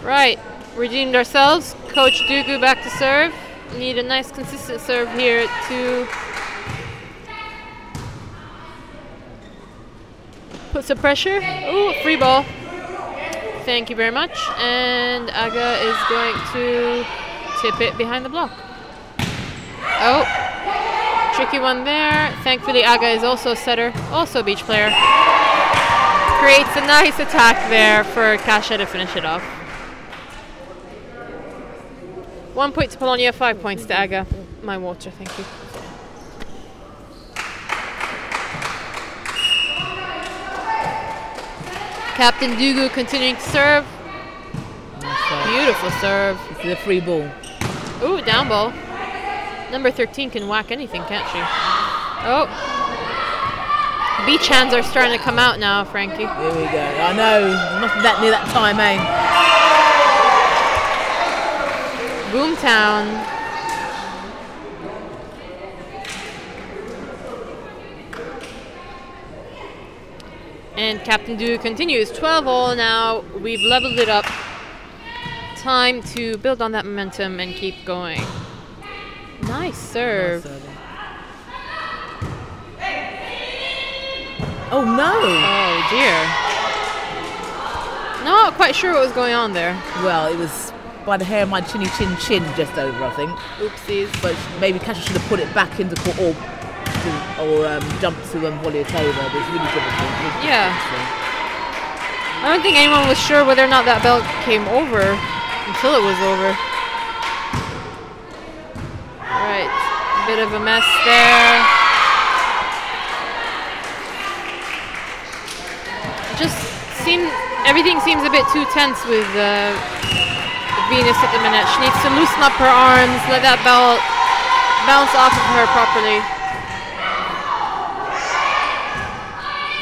Speaker 1: Right, redeemed ourselves. Coach Dugu back to serve. Need a nice consistent serve here to put some pressure. Ooh, free ball. Thank you very much. And Aga is going to tip it behind the block. Oh, tricky one there. Thankfully, Aga is also a setter, also a beach player. Creates a nice attack there for Kasia to finish it off. 1 point to Polonia, 5 points to Aga. My water, thank you. Captain Dugu continuing to serve. Beautiful serve.
Speaker 2: It's the free ball.
Speaker 1: Ooh, down ball. Number 13 can whack anything, can't she? Oh. Beach hands are starting to come out now, Frankie.
Speaker 2: Here we go. I know. It must be that near that time, eh?
Speaker 1: Boomtown. And Captain Dugu continues. 12-all now. We've leveled it up. Time to build on that momentum and keep going. Nice serve.
Speaker 2: Oh no!
Speaker 1: Oh dear. Not quite sure what was going on there.
Speaker 2: Well, it was by the hair of my chinny chin just over, I think.
Speaker 1: Oopsies.
Speaker 2: But maybe Kasia should have put it back into court or jumped to volley it over. But it's really good.
Speaker 1: Yeah. I don't think anyone was sure whether or not that belt came over until it was over. Right. A bit of a mess there. Everything seems a bit too tense with Venus at the minute. She needs to loosen up her arms, let that belt bounce off of her properly.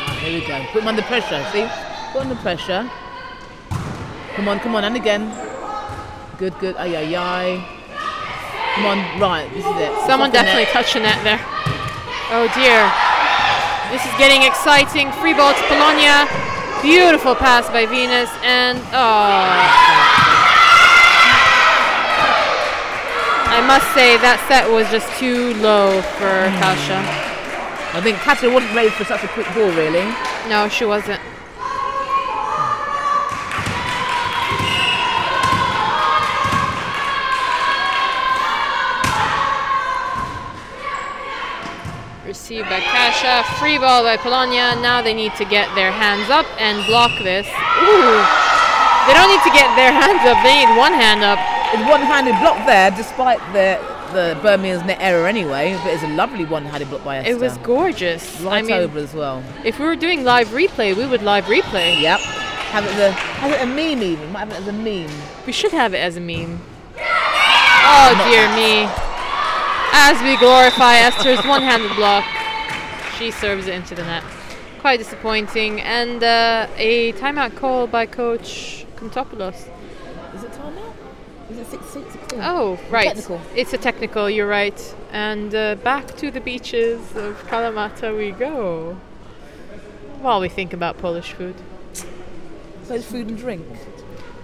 Speaker 2: Right, here we go. Put him under pressure, see? Put under pressure. Come on, and again. Good. Ay. Come on, right, this is it.
Speaker 1: Someone definitely touched the net there. Oh dear. This is getting exciting. Free ball to Polonia. Beautiful pass by Venus, and I must say that set was just too low for Kasia.
Speaker 2: I think Kasia wasn't ready for such a quick ball, really.
Speaker 1: No, she wasn't. Received by Kasia, free ball by Polonia. Now they need to get their hands up and block this. Ooh! They don't need to get their hands up, they need one hand up.
Speaker 2: It's one-handed block there, despite the Birmingham's net error anyway, but it's a lovely one-handed block by Esther.
Speaker 1: It was gorgeous.
Speaker 2: Right over as well.
Speaker 1: If we were doing live replay, we would live replay.
Speaker 2: Yep. Have it a meme even. Might have it as a meme.
Speaker 1: We should have it as a meme. Oh dear me. As we glorify Esther's one-handed block, she serves it into the net. Quite disappointing. And a timeout call by Coach Kontopoulos.
Speaker 2: Is it timeout? Is it 16?
Speaker 1: Oh, right.
Speaker 2: Technical.
Speaker 1: It's a technical, you're right. And back to the beaches of Kalamata we go. While we think about Polish food.
Speaker 2: So it's food and drink.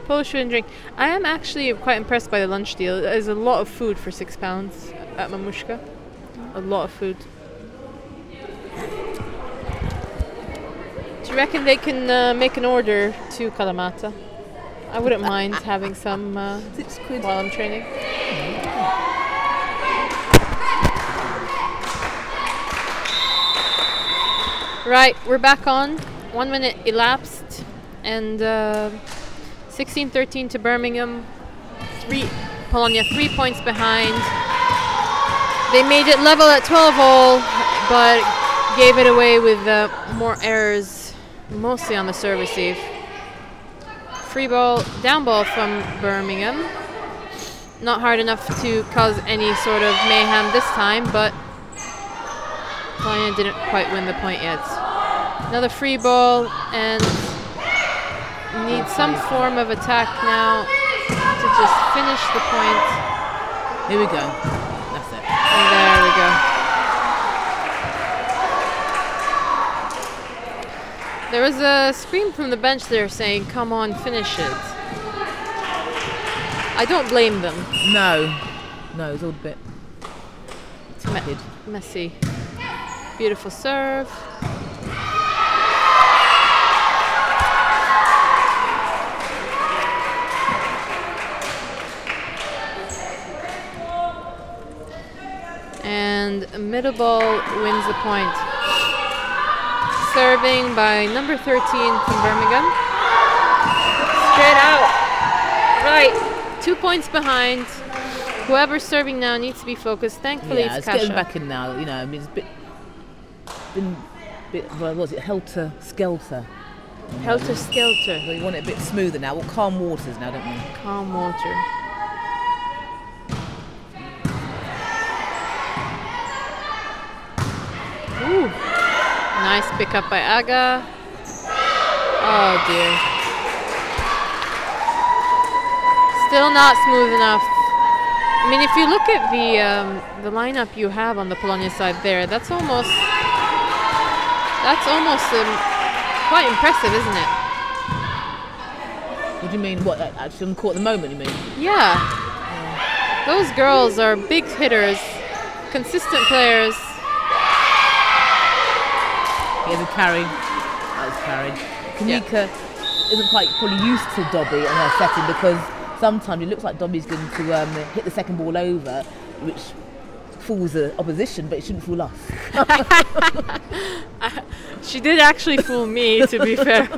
Speaker 1: Polish food and drink. I am actually quite impressed by the lunch deal. There's a lot of food for £6 at Mamushka. A lot of food. Do you reckon they can make an order to Kalamata? I wouldn't mind having some while I'm training. Right, we're back on. 1 minute elapsed. And 16-13 to Birmingham. Polonia 3 points behind. They made it level at 12-all, but gave it away with more errors, mostly on the serve receive. Free ball, down ball from Birmingham. Not hard enough to cause any sort of mayhem this time, but Polonia didn't quite win the point yet. Another free ball, and need some form of attack now to just finish the point.
Speaker 2: Here we go. That's it.
Speaker 1: And there we go. There was a scream from the bench there saying, "Come on, finish it." I don't blame them.
Speaker 2: No, it's all a bit tepid.
Speaker 1: Messy. Beautiful serve. And middle ball wins the point. Serving by number 13 from Birmingham. Straight out. Right. 2 points behind. Whoever's serving now needs to be focused. Thankfully,
Speaker 2: it's
Speaker 1: Kasia.
Speaker 2: getting back in now. You know, I mean, it's been what was it? Helter-skelter.
Speaker 1: Helter-skelter.
Speaker 2: So you want it a bit smoother now. Well, calm waters now, don't we?
Speaker 1: Calm water. Ooh. Nice pick up by Aga. Oh dear. Still not smooth enough. I mean, if you look at the lineup you have on the Polonia side there, that's almost quite impressive, isn't it?
Speaker 2: What do you mean? What, actually on the court at the moment, you mean?
Speaker 1: Yeah. Those girls are big hitters, consistent players.
Speaker 2: Here's a carry. That was carried. Kanika isn't quite probably used to Dobby and her setting, because sometimes it looks like Dobby's going to hit the second ball over, which fools the opposition, but it shouldn't fool us.
Speaker 1: She did actually fool me, to be fair.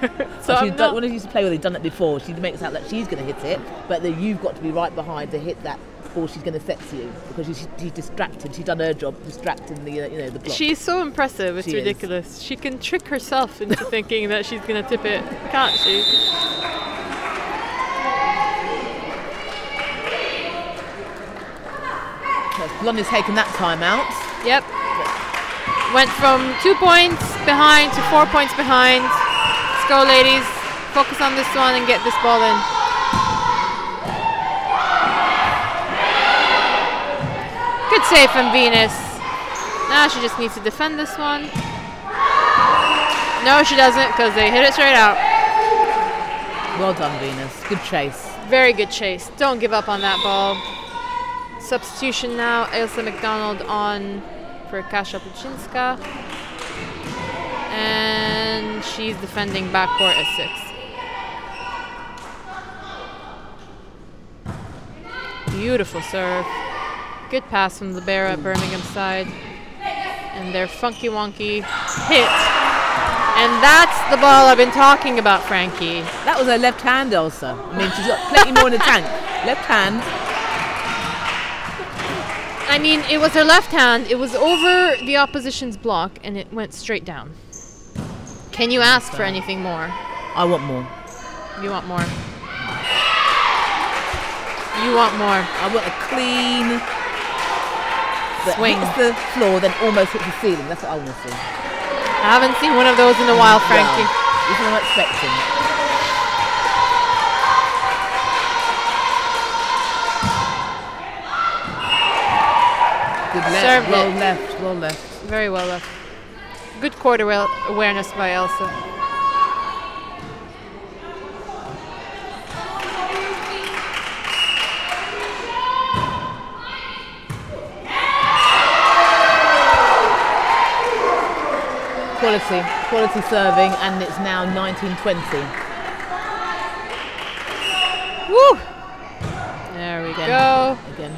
Speaker 1: So
Speaker 2: when I used to play with her, done it before. She makes out that she's going to hit it, but then you've got to be right behind to hit that ball she's going to set to you, because she's distracted. She's done her job, distracting the block.
Speaker 1: She's so impressive. It's ridiculous. She can trick herself into thinking that she's going to tip it, can't she?
Speaker 2: Polonia's taken that time out.
Speaker 1: Yep. Went from 2 points behind to 4 points behind. Let's go, ladies. Focus on this one and get this ball in. Good save from Venus. Now she just needs to defend this one. No, she doesn't, because they hit it straight out.
Speaker 2: Well done, Venus. Good chase.
Speaker 1: Very good chase. Don't give up on that ball. Substitution now. Elsa McDonald on for Kasia Puczynska. And she's defending backcourt at 6. Beautiful serve. Good pass from Libera at Birmingham side. And their funky wonky hit. And that's the ball I've been talking about, Frankie.
Speaker 2: That was her left hand, Elsa. I mean, she's got plenty more in the tank. Left hand.
Speaker 1: I mean, it was her left hand. It was over the opposition's block, and it went straight down. Can you ask for anything more?
Speaker 2: I want more.
Speaker 1: You want more? You want more?
Speaker 2: I want a clean
Speaker 1: swing.
Speaker 2: Hits the floor, then almost hits the ceiling. That's what I want to see.
Speaker 1: I haven't seen one of those in a while, Frankie.
Speaker 2: Wow. This is what I'm expecting. Good left,
Speaker 1: Served
Speaker 2: well
Speaker 1: it.
Speaker 2: left, well left.
Speaker 1: Very well left. Good court awareness by Elsa.
Speaker 2: Quality serving, and it's now 19-20.
Speaker 1: Woo! There we go.
Speaker 2: Again.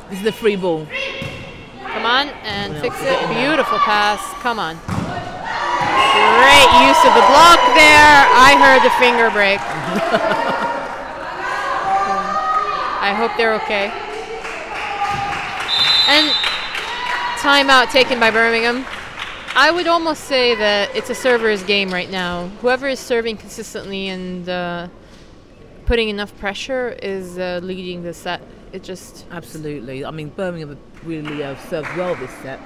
Speaker 2: This is the free ball.
Speaker 1: Come on, and fix it. Beautiful pass. Come on. Great use of the block there. I heard the finger break. I hope they're okay. And timeout taken by Birmingham. I would almost say that it's a server's game right now. Whoever is serving consistently and putting enough pressure is leading the set. It just...
Speaker 2: Absolutely. I mean, Birmingham really served well this set.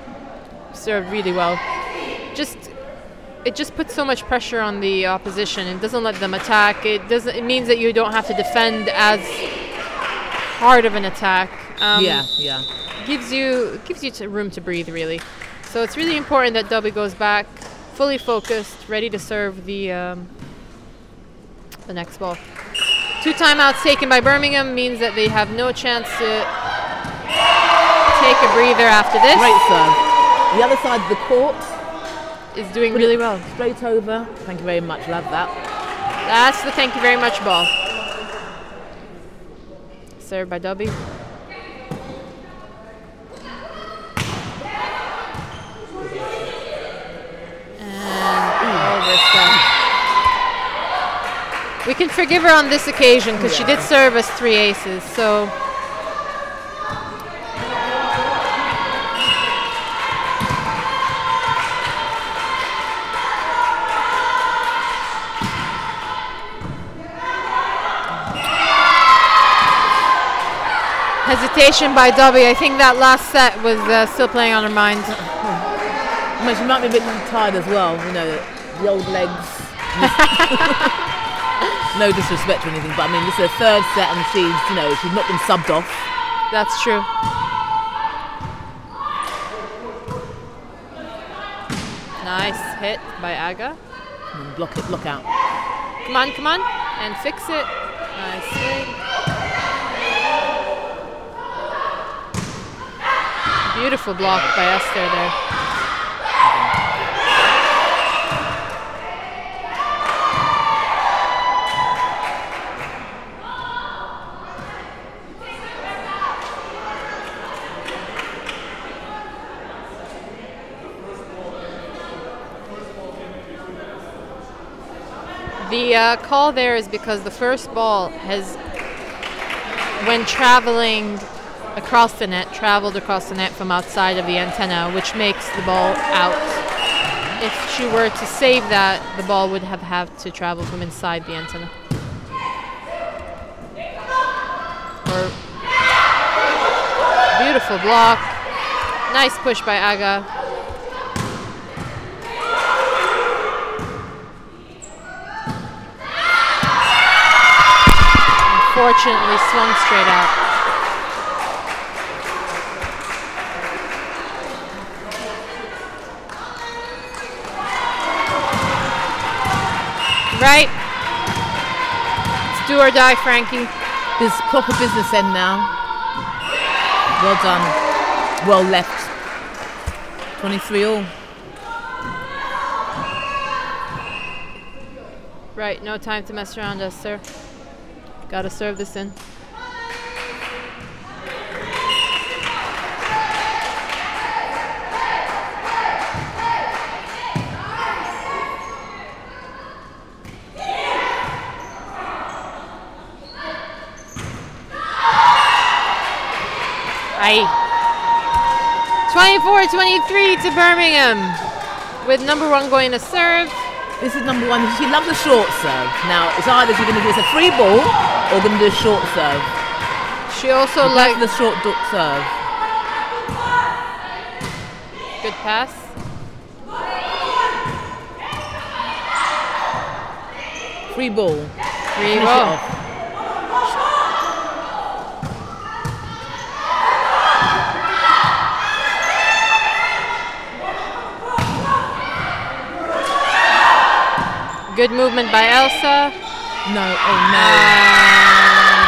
Speaker 1: Served really well. It just puts so much pressure on the opposition. It doesn't let them attack. It means that you don't have to defend as hard of an attack.
Speaker 2: Yeah.
Speaker 1: Gives you room to breathe, really. So it's really important that Dubby goes back, fully focused, ready to serve the next ball. 2 timeouts taken by Birmingham means that they have no chance to take a breather after this.
Speaker 2: Great serve. The other side of the court
Speaker 1: is doing really well.
Speaker 2: Straight over. Thank you very much. Love that.
Speaker 1: That's the thank you very much ball. Served by Dubby. We can forgive her on this occasion because she did serve us 3 aces, so... Hesitation by Dubby. I think that last set was still playing on her mind.
Speaker 2: I mean, she might be a bit tired as well, you know, the old legs. No disrespect or anything, but I mean, this is her 3rd set and she's not been subbed off.
Speaker 1: That's true. Nice hit by Aga.
Speaker 2: Block it, block out.
Speaker 1: Come on, and fix it. Nice swing. Beautiful block by Esther there. The call there is because the first ball has, when traveling across the net, traveled across the net from outside of the antenna, which makes the ball out. If she were to save that, the ball would have had to travel from inside the antenna. Beautiful block. Nice push by Aga. Unfortunately, swung straight out. Right. do or die, Frankie.
Speaker 2: This proper business end now. Well done. Well left. 23 all.
Speaker 1: Right, no time to mess around, Esther. Gotta serve this in. Aye. 24-23 to Birmingham, with number 1 going to serve.
Speaker 2: This is number 1. She loves a short serve. Now, it's either she's going to do this a free ball or going to do a short serve.
Speaker 1: She also likes
Speaker 2: the short serve.
Speaker 1: Good pass.
Speaker 2: Free ball.
Speaker 1: Free ball. Good movement by Elsa.
Speaker 2: No, oh no.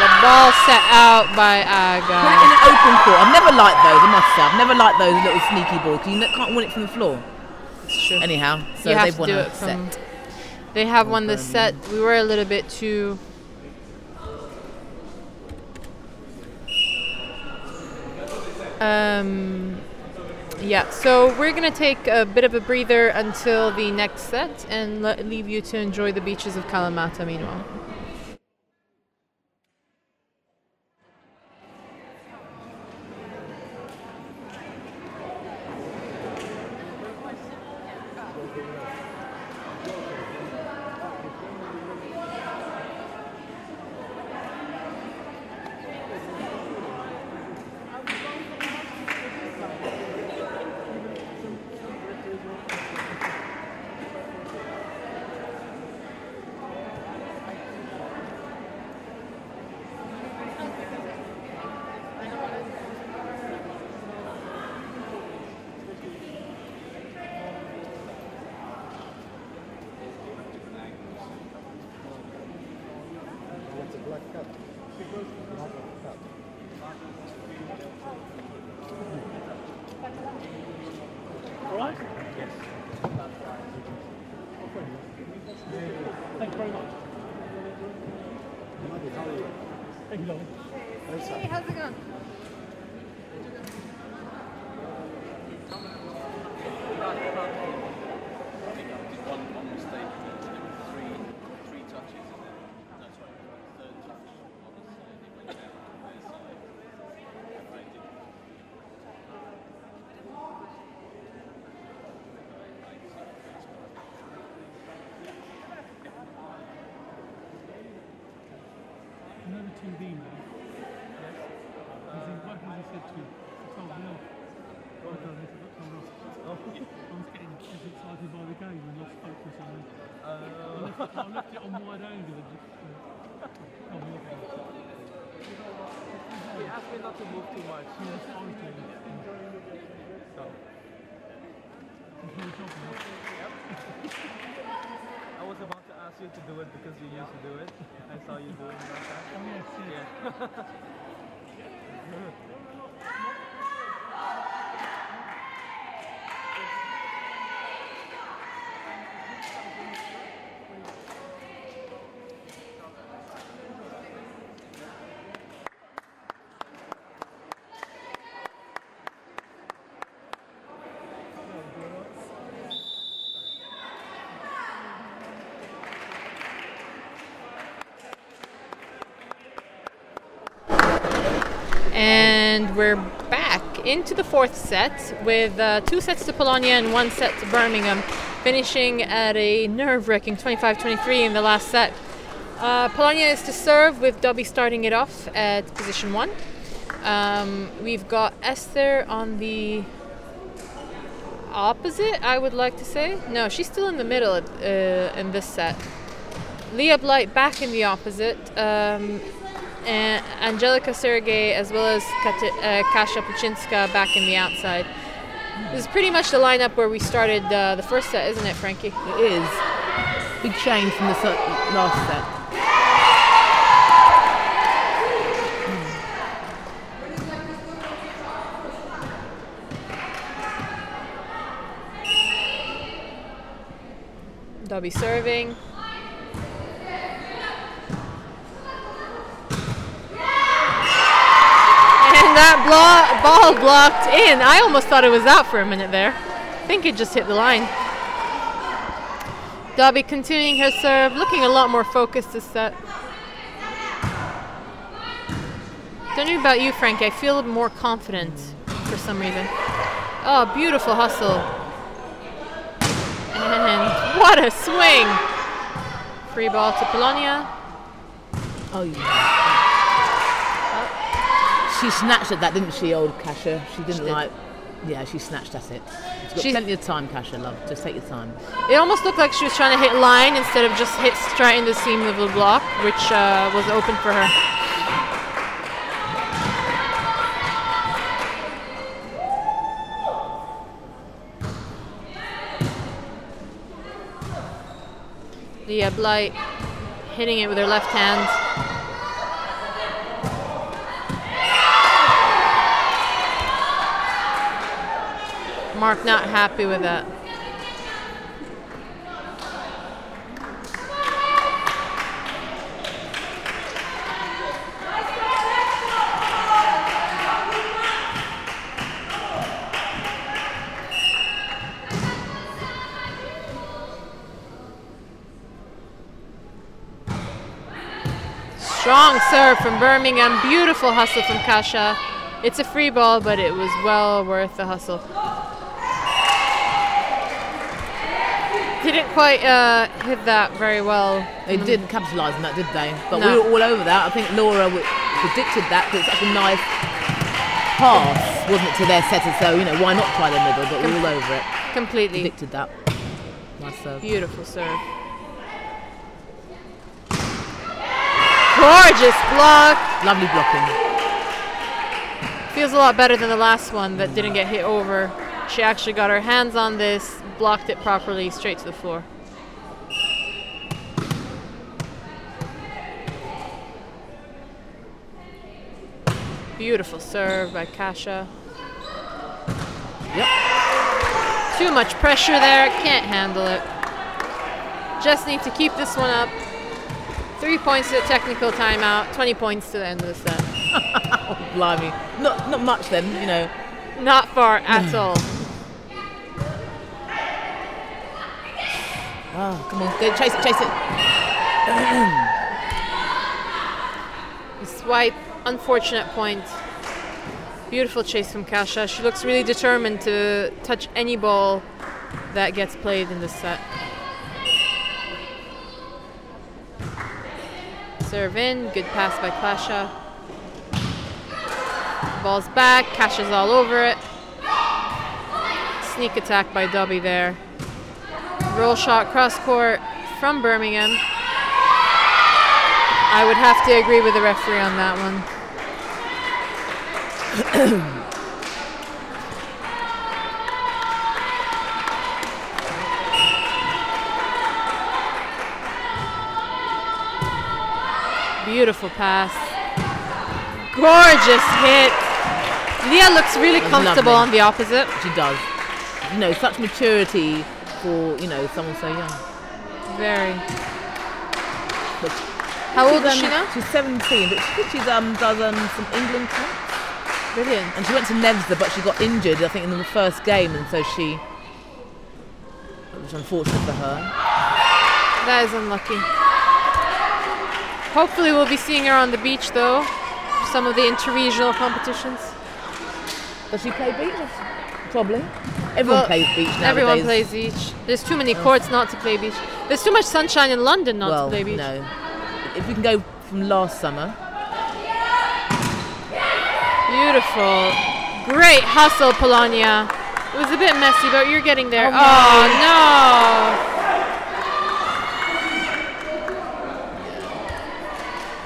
Speaker 1: The ball set out by Aga.
Speaker 2: Put it in an open court. I've never liked those, I must say. I've never liked those little sneaky balls because you can't win it from the floor.
Speaker 1: It's true.
Speaker 2: Anyhow, so
Speaker 1: you have
Speaker 2: they've
Speaker 1: to
Speaker 2: won
Speaker 1: do
Speaker 2: a
Speaker 1: it from
Speaker 2: set.
Speaker 1: They have won the set. We were a little bit too... Yeah, so we're going to take a bit of a breather until the next set and leave you to enjoy the beaches of Kalamata meanwhile. Hey, how's it going?
Speaker 4: TV man. Yes. What has he said to you? He told me off. I was getting excited by the game and lost focus on it. I left it on wide angle and just told me off. He asked me not to move too much. Yes, I was doing it. So. Yep. I was about to ask you to do it because you used to do it. I saw you doing it last time. Oh yes, yes. Yeah.
Speaker 1: And we're back into the fourth set with 2 sets to Polonia and 1 set to Birmingham, finishing at a nerve-wracking 25-23 in the last set. Polonia is to serve with Dobby starting it off at position 1. We've got Esther on the opposite, I would like to say. No, she's still in the middle in this set. Leah Blight back in the opposite. And Angelica Sergey as well as Kasia Puczynska back in the outside. This is pretty much the lineup where we started the first set, isn't it, Frankie?
Speaker 2: It is. Big change from the last set.
Speaker 1: Dobby serving. And that ball blocked in. I almost thought it was out for a minute there. I think it just hit the line. Dobby continuing her serve, looking a lot more focused this set. Don't know about you, Frankie. I feel more confident for some reason. Oh, beautiful hustle. And what a swing! Free ball to Polonia.
Speaker 2: Oh, yeah. She snatched at that, didn't she, old Kasia? She didn't like... Yeah, she snatched at it. She's got plenty of time, Kasia, love. Just take your time.
Speaker 1: It almost looked like she was trying to hit line instead of just hit straight in the seam of the block, which was open for her. Leah Blight hitting it with her left hand. Mark not happy with that. Strong serve from Birmingham. Beautiful hustle from Kasia. It's a free ball, but it was well worth the hustle. Didn't quite hit that very well.
Speaker 2: They didn't capitalise on that, did they? But we were all over that. I think Laura predicted that because it's such a nice pass, wasn't it, to their setter? So, you know, why not try the middle? But we were all over it.
Speaker 1: Completely.
Speaker 2: Predicted that. Nice serve.
Speaker 1: Beautiful serve. Gorgeous block.
Speaker 2: Lovely blocking.
Speaker 1: Feels a lot better than the last one that didn't get hit over. She actually got her hands on this, blocked it properly, straight to the floor. Beautiful serve by Kasia.
Speaker 2: Yep.
Speaker 1: Too much pressure there, can't handle it. Just need to keep this one up. 3 points to the technical timeout, 20 points to the end of the set.
Speaker 2: Oh, blimey. Not much then, you know.
Speaker 1: Not far at all.
Speaker 2: Oh, come on, go chase it, chase it.
Speaker 1: The swipe, unfortunate point. Beautiful chase from Kasia. She looks really determined to touch any ball that gets played in this set. Serve in, good pass by Kasia. Ball's back, Kasia's all over it. Sneak attack by Dobby there. Roll shot cross court from Birmingham. I would have to agree with the referee on that one. Beautiful pass. Gorgeous hit. Leah looks really comfortable on the opposite.
Speaker 2: She does. You know, such maturity for, you know, someone so young.
Speaker 1: Very.
Speaker 2: But
Speaker 1: how old is she now?
Speaker 2: She's 17, but she does some England camps.
Speaker 1: Brilliant.
Speaker 2: And she went to Nevada, but she got injured, I think, in the first game, and so it was unfortunate for her.
Speaker 1: That is unlucky. Hopefully we'll be seeing her on the beach, though, for some of the interregional competitions.
Speaker 2: Does she play beach? Probably. Everyone plays beach nowadays.
Speaker 1: Everyone plays beach. There's too many courts not to play beach. There's too much sunshine in London not to play beach.
Speaker 2: No. If we can go from last summer.
Speaker 1: Beautiful. Great hustle, Polonia. It was a bit messy, but you're getting there.
Speaker 2: Oh,
Speaker 1: no.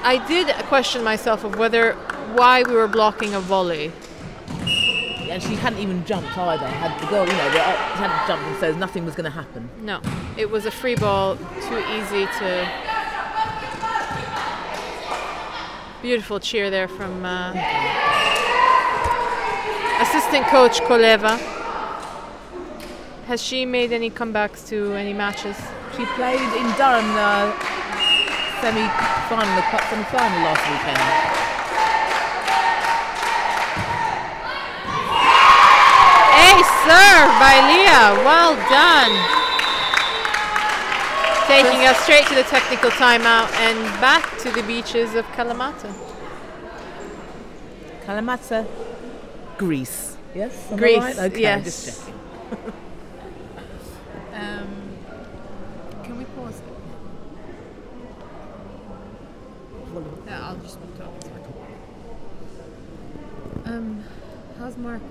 Speaker 1: I did question myself of why we were blocking a volley.
Speaker 2: And she hadn't even jumped either. Had the girl, you know, she hadn't jumped, and so nothing was going to happen.
Speaker 1: No, it was a free ball, too easy to. Beautiful cheer there from assistant coach Koleva. Has she made any comebacks to any matches?
Speaker 2: She played in Durham the semi-final, the cup semi-final last weekend.
Speaker 1: Ace serve by Leah. Well done. Taking us straight to the technical timeout and back to the beaches of Kalamata.
Speaker 2: Kalamata, Greece. Yes?
Speaker 1: Greece,
Speaker 2: right? Okay,
Speaker 1: yes.
Speaker 2: just checking.
Speaker 1: Can we pause it? Yeah, I'll just talk. How's Mark?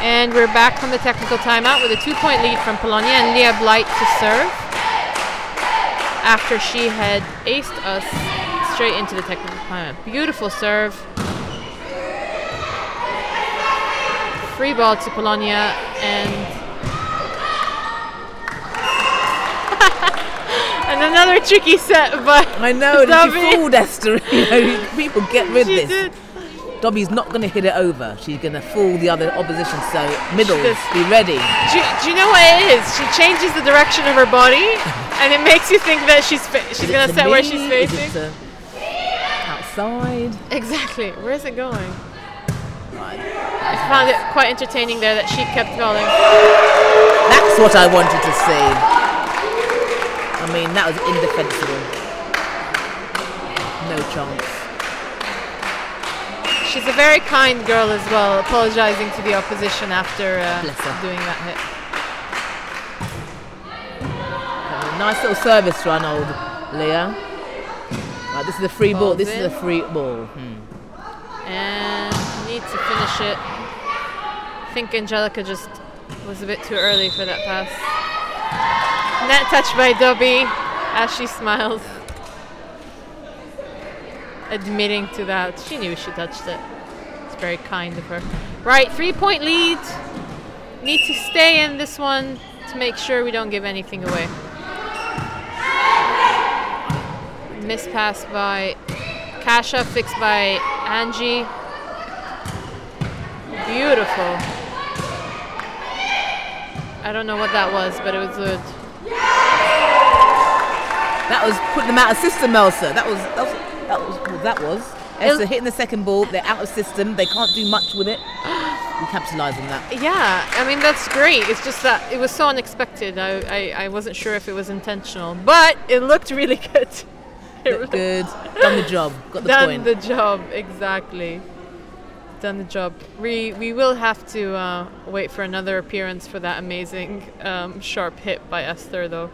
Speaker 1: And we're back from the technical timeout with a 2-point lead from Polonia and Leah Blight to serve after she had aced us straight into the technical timeout. Beautiful serve. Free ball to Polonia and and another tricky set by
Speaker 2: I know,
Speaker 1: Dobby.
Speaker 2: she fooled Esther. You know, people get rid of
Speaker 1: She
Speaker 2: this.
Speaker 1: did.
Speaker 2: Dobby's not going to hit it over. She's going to fool the other opposition. So middle, be ready.
Speaker 1: Do you know what it is? She changes the direction of her body, and it makes you think that she's going to set where she's facing.
Speaker 2: Outside.
Speaker 1: Exactly. Where is it going?
Speaker 2: Right.
Speaker 1: I found it quite entertaining there that she kept going.
Speaker 2: That's what I wanted to see. I mean, that was indefensible. No chance.
Speaker 1: She's a very kind girl as well, apologizing to the opposition after doing that hit.
Speaker 2: Nice little service run, old Leah. Right, this is a free ball. This is a free ball.
Speaker 1: And need to finish it. I think Angelica just was a bit too early for that pass. Net touch by Dobby as she smiles. Admitting to that. She knew she touched it. It's very kind of her. Right, 3-point lead. Need to stay in this one to make sure we don't give anything away. Miss pass by Kasha, fixed by Angie. Beautiful. I don't know what that was, but it was good.
Speaker 2: That was putting them out of system, Elsa. That was Elsa hitting the second ball. They're out of system. They can't do much with it. We capitalise on that.
Speaker 1: Yeah, I mean, that's great. It's just that it was so unexpected. I wasn't sure if it was intentional, but it looked really good.
Speaker 2: Looked good. Done the job. Got the point.
Speaker 1: Done the job, exactly. Done the job. We will have to wait for another appearance for that amazing sharp hit by Esther, though.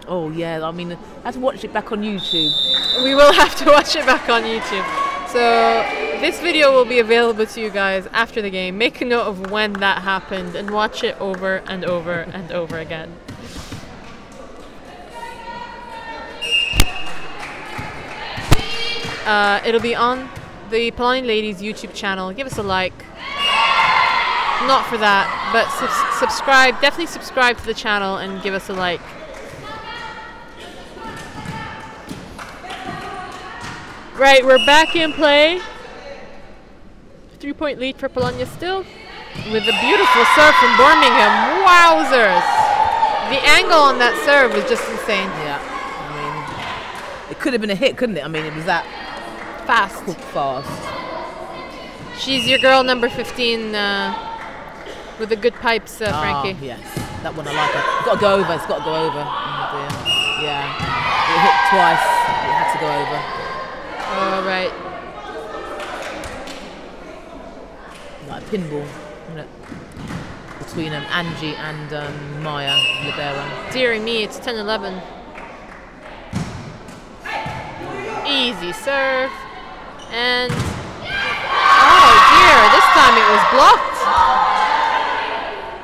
Speaker 2: Oh yeah, I mean, I have to watch it back on YouTube.
Speaker 1: We will have to watch it back on YouTube. So this video will be available to you guys after the game. Make a note of when that happened and watch it over and over and over again. It'll be on the Polonian Ladies YouTube channel. Give us a like. Not for that, but subscribe. Definitely subscribe to the channel and give us a like. Right, we're back in play. 3-point lead for Polonia still. With a beautiful serve from Birmingham. Wowzers! The angle on that serve was just insane.
Speaker 2: Yeah, I mean, it could have been a hit, couldn't it? I mean, it was that
Speaker 1: fast.
Speaker 2: Fast.
Speaker 1: She's your girl, number 15, with the good pipes, Frankie.
Speaker 2: Yes, that one I like her. It's got to go over. It's got to go over. Oh dear. Yeah, it hit twice. It had to go over.
Speaker 1: All right.
Speaker 2: Like a pinball, isn't it? Between Angie and Maya Libero.
Speaker 1: Dear me, it's 10-11. Easy serve. And oh dear, this time it was blocked.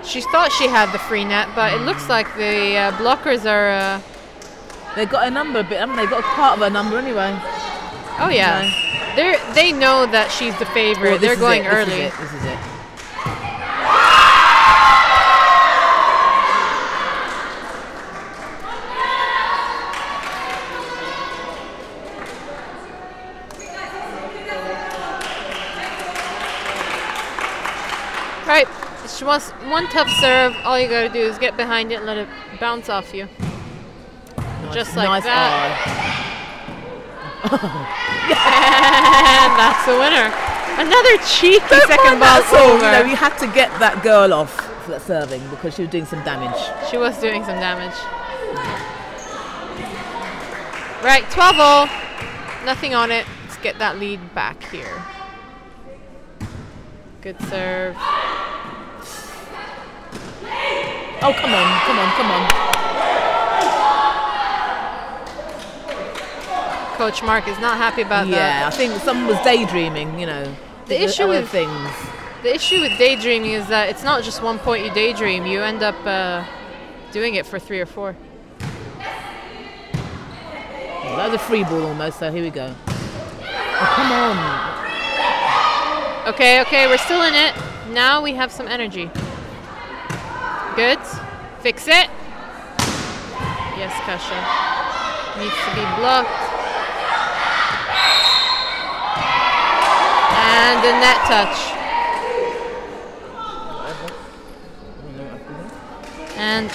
Speaker 1: She thought she had the free net, but it looks like the blockers are...
Speaker 2: They got a number a bit, haven't they? Got a part of a number anyway.
Speaker 1: Oh yeah, they know that she's the favorite.
Speaker 2: Well,
Speaker 1: They're going early.
Speaker 2: This is it.
Speaker 1: Right, she wants one tough serve. All you gotta do is get behind it and let it bounce off you. Just like that. And that's the winner. Another cheeky second ball over.
Speaker 2: You know, you had to get that girl off for that serving because she was doing some damage.
Speaker 1: She was doing some damage. Right, 12-all. Nothing on it. Let's get that lead back here. Good serve.
Speaker 2: Oh, come on, come on, come on.
Speaker 1: Coach Mark is not happy about that.
Speaker 2: Yeah, I think someone was daydreaming, you know.
Speaker 1: The issue with
Speaker 2: things.
Speaker 1: The issue with daydreaming is that it's not just one point you daydream. You end up doing it for 3 or 4.
Speaker 2: Oh, that was a free ball almost, so here we go. Oh, come on.
Speaker 1: Okay, okay, we're still in it. Now we have some energy. Good. Fix it. Yes, Kasha. Needs to be blocked. And the net touch. And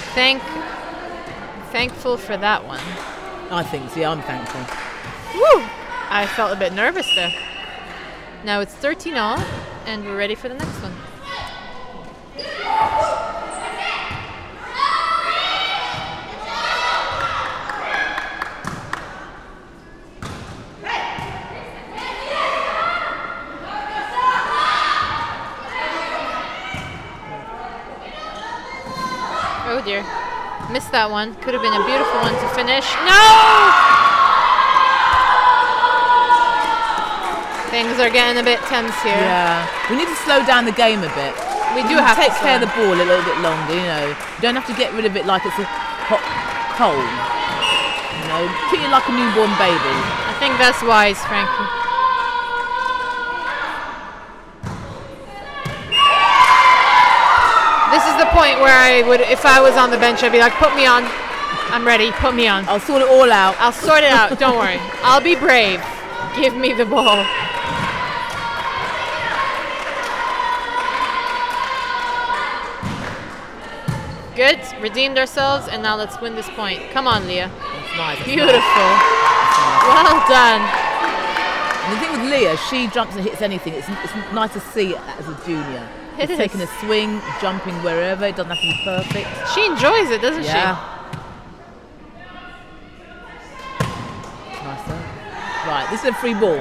Speaker 1: thankful for that one.
Speaker 2: I think so, yeah, I'm thankful.
Speaker 1: Woo! I felt a bit nervous there. Now it's 13-all, and we're ready for the next one. Oh dear. Missed that one. Could have been a beautiful one to finish. No! Things are getting a bit tense here.
Speaker 2: Yeah. We need to slow down the game a bit.
Speaker 1: We do have to
Speaker 2: take care of the ball a little bit longer, you know. You don't have to get rid of it like it's a hot coal. You know, treat it like a newborn baby.
Speaker 1: I think that's wise, Frankie. This is the point where I would, if I was on the bench, I'd be like, put me on. I'm ready, put me on.
Speaker 2: I'll sort it all out.
Speaker 1: I'll sort it out, don't worry. I'll be brave. Give me the ball. Good, redeemed ourselves, and now let's win this point. Come on, Leah.
Speaker 2: That's nice.
Speaker 1: Beautiful.
Speaker 2: Nice.
Speaker 1: Well done.
Speaker 2: And the thing with Leah, she jumps and hits anything. It's nice to see it as a junior.
Speaker 1: It is.
Speaker 2: Taking a swing, jumping wherever. It doesn't have to be perfect.
Speaker 1: She enjoys it, doesn't she?
Speaker 2: Nice. Right, this is a free ball.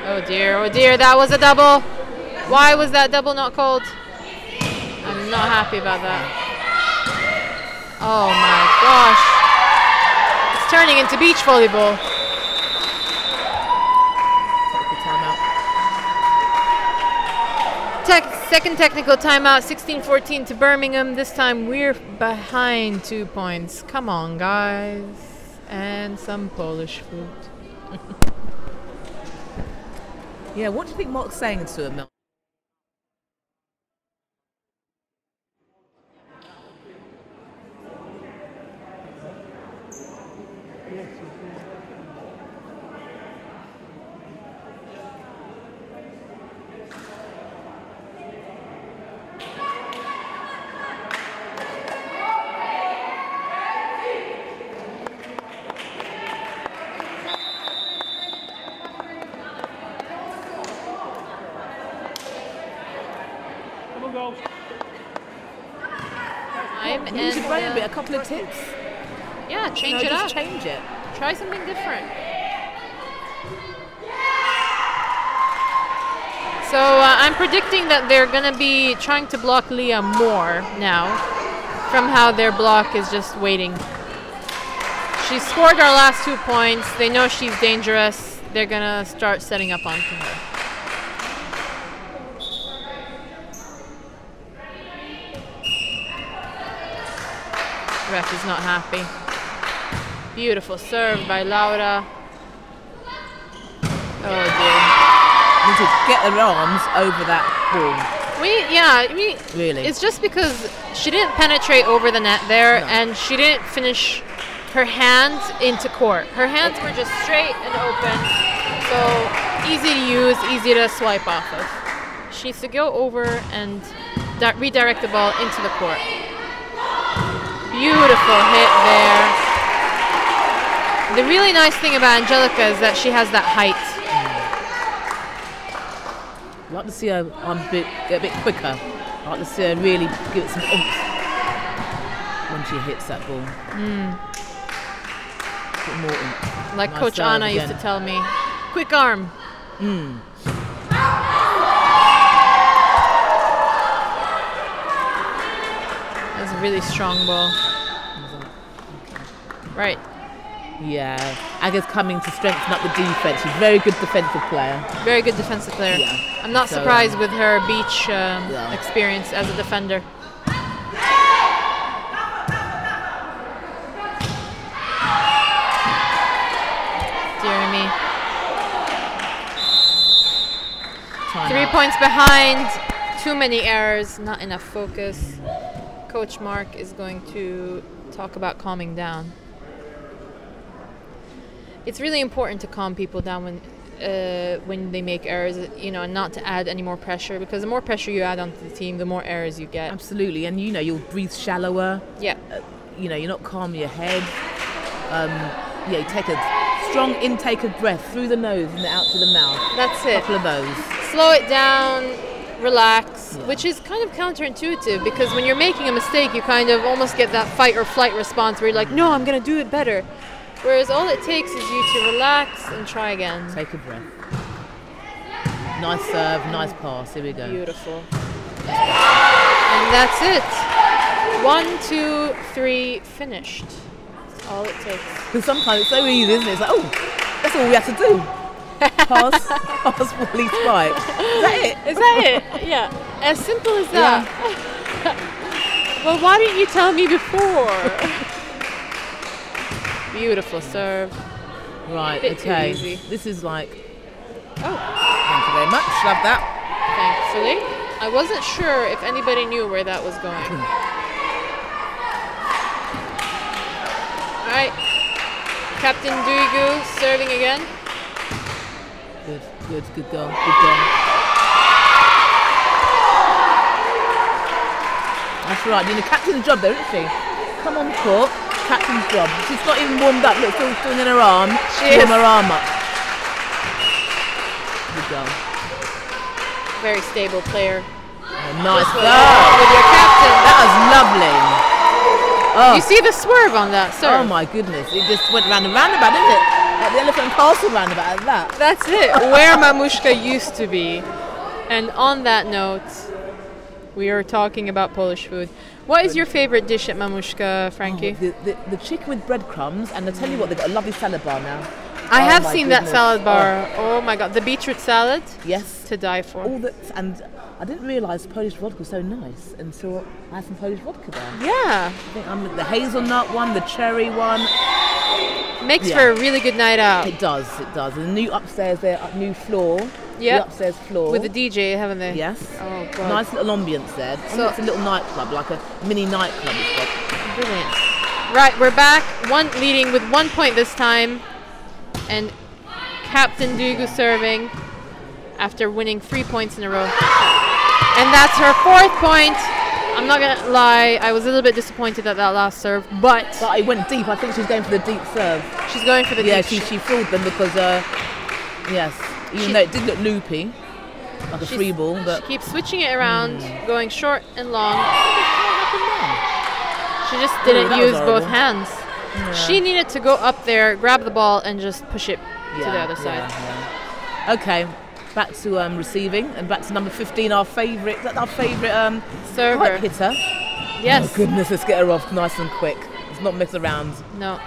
Speaker 1: Oh dear, that was a double. Why was that double not called? I'm not happy about that. Oh my gosh. It's turning into beach volleyball. Second technical timeout, 16-14 to Birmingham. This time we're behind 2 points. Come on, guys. And some Polish food.
Speaker 2: Yeah, what do you think Mark's saying to her, Mel? You should run a bit, a couple of tips.
Speaker 1: Yeah, change it up.
Speaker 2: Just change it.
Speaker 1: Try something different. So I'm predicting that they're going to be trying to block Leah more now from how their block is just waiting. She scored our last 2 points. They know she's dangerous. They're going to start setting up onto her. Ref is not happy. Beautiful serve by Laura. Oh dear.
Speaker 2: Need to get her arms over that ball.
Speaker 1: Really. It's just because she didn't penetrate over the net there, and she didn't finish her hands into court. Her hands were just straight and open, so easy to use, easy to swipe off of. She needs to go over and redirect the ball into the court. Beautiful hit there. The really nice thing about Angelica is that she has that height.
Speaker 2: I'd like to see her get a bit quicker. I'd like to see her really give it some oomph when she hits that ball. A bit more oomph.
Speaker 1: Like
Speaker 2: Nice
Speaker 1: Coach
Speaker 2: serve
Speaker 1: Anna
Speaker 2: again.
Speaker 1: used to tell me, quick arm. That's a really strong ball. Right.
Speaker 2: Yeah, Aga's coming to strengthen up the defense. She's a very good defensive player.
Speaker 1: Very good defensive player.
Speaker 2: Yeah.
Speaker 1: I'm not
Speaker 2: So,
Speaker 1: surprised with her beach experience as a defender. Dear me. 3 points behind. Too many errors. Not enough focus. Coach Mark is going to talk about calming down. It's really important to calm people down when they make errors, and not to add any more pressure, because the more pressure you add onto the team, the more errors you get.
Speaker 2: Absolutely, and you'll breathe shallower.
Speaker 1: Yeah.
Speaker 2: You're not calm your head. You take a strong intake of breath through the nose and out to the mouth.
Speaker 1: That's it.
Speaker 2: A couple of those.
Speaker 1: Slow it down, relax, which is kind of counterintuitive, because when you're making a mistake, you kind of almost get that fight or flight response where you're like, no, I'm going to do it better. Whereas all it takes is you to relax and try again.
Speaker 2: Take a breath. Nice serve, nice pass. Here we go.
Speaker 1: Beautiful. And that's it. 1, 2, 3, finished. That's all it takes.
Speaker 2: Because sometimes it's so easy, isn't it? It's like, oh, that's all we have to do. Pass, volley, spike. Is that it?
Speaker 1: Is that it? Yeah. As simple as that. Yeah. Well, why didn't you tell me before? Beautiful serve.
Speaker 2: Right,
Speaker 1: Bit too
Speaker 2: okay.
Speaker 1: easy.
Speaker 2: This is like...
Speaker 1: Oh.
Speaker 2: Thank you very much. Love that.
Speaker 1: Thankfully. I wasn't sure if anybody knew where that was going. Alright. Captain Duigu serving again.
Speaker 2: Good goal. Good goal. That's right. You're the captain's job there, isn't she? Come on, court. Captain's job. She's not even warmed up. Look, still doing in her arm. Warm her arm up. Good goal.
Speaker 1: Very stable player.
Speaker 2: Nice
Speaker 1: With
Speaker 2: goal.
Speaker 1: your captain.
Speaker 2: That was lovely. Oh.
Speaker 1: You see the swerve on that serve?
Speaker 2: Oh my goodness. It just went round and roundabout, didn't it? Like the Elephant and Castle roundabout, like that.
Speaker 1: That's it. Where Mamushka used to be. And on that note, we are talking about Polish food. What is your favorite dish at Mamushka, Frankie?
Speaker 2: Oh, the chicken with breadcrumbs, and I tell you what, they've got a lovely salad bar now.
Speaker 1: I have
Speaker 2: my
Speaker 1: seen
Speaker 2: goodness.
Speaker 1: that salad bar. Oh my god, the beetroot salad?
Speaker 2: Yes.
Speaker 1: To die for.
Speaker 2: All that, and I didn't realise Polish vodka was so nice until I had some Polish vodka there.
Speaker 1: Yeah.
Speaker 2: I think the hazelnut one, the cherry one.
Speaker 1: Makes for a really good night out.
Speaker 2: It does. And the new upstairs there, new floor.
Speaker 1: Yep.
Speaker 2: The upstairs floor.
Speaker 1: With the DJ, haven't they?
Speaker 2: Yes.
Speaker 1: Oh god.
Speaker 2: Nice little ambience there.
Speaker 1: So
Speaker 2: it's a little nightclub, like a mini nightclub. It's got.
Speaker 1: Brilliant. Right, we're back. Leading with 1 point this time. And Captain Dugu serving after winning 3 points in a row. And that's her 4th point. I'm not going to lie, I was a little bit disappointed at that last serve, but
Speaker 2: it went deep. I think she's going for the deep serve.
Speaker 1: She's going for the deep.
Speaker 2: Yeah, she fooled them because, yes, even though it did look loopy, like a free ball. But
Speaker 1: she keeps switching it around, going short and long. She just didn't use both hands. Yeah. She needed to go up there, grab the ball, and just push it to the other side.
Speaker 2: Yeah. Okay, back to receiving, and back to number 15, our favourite
Speaker 1: server.
Speaker 2: Pipe hitter.
Speaker 1: Yes.
Speaker 2: Oh goodness, let's get her off nice and quick. Let's not mess around.
Speaker 1: No.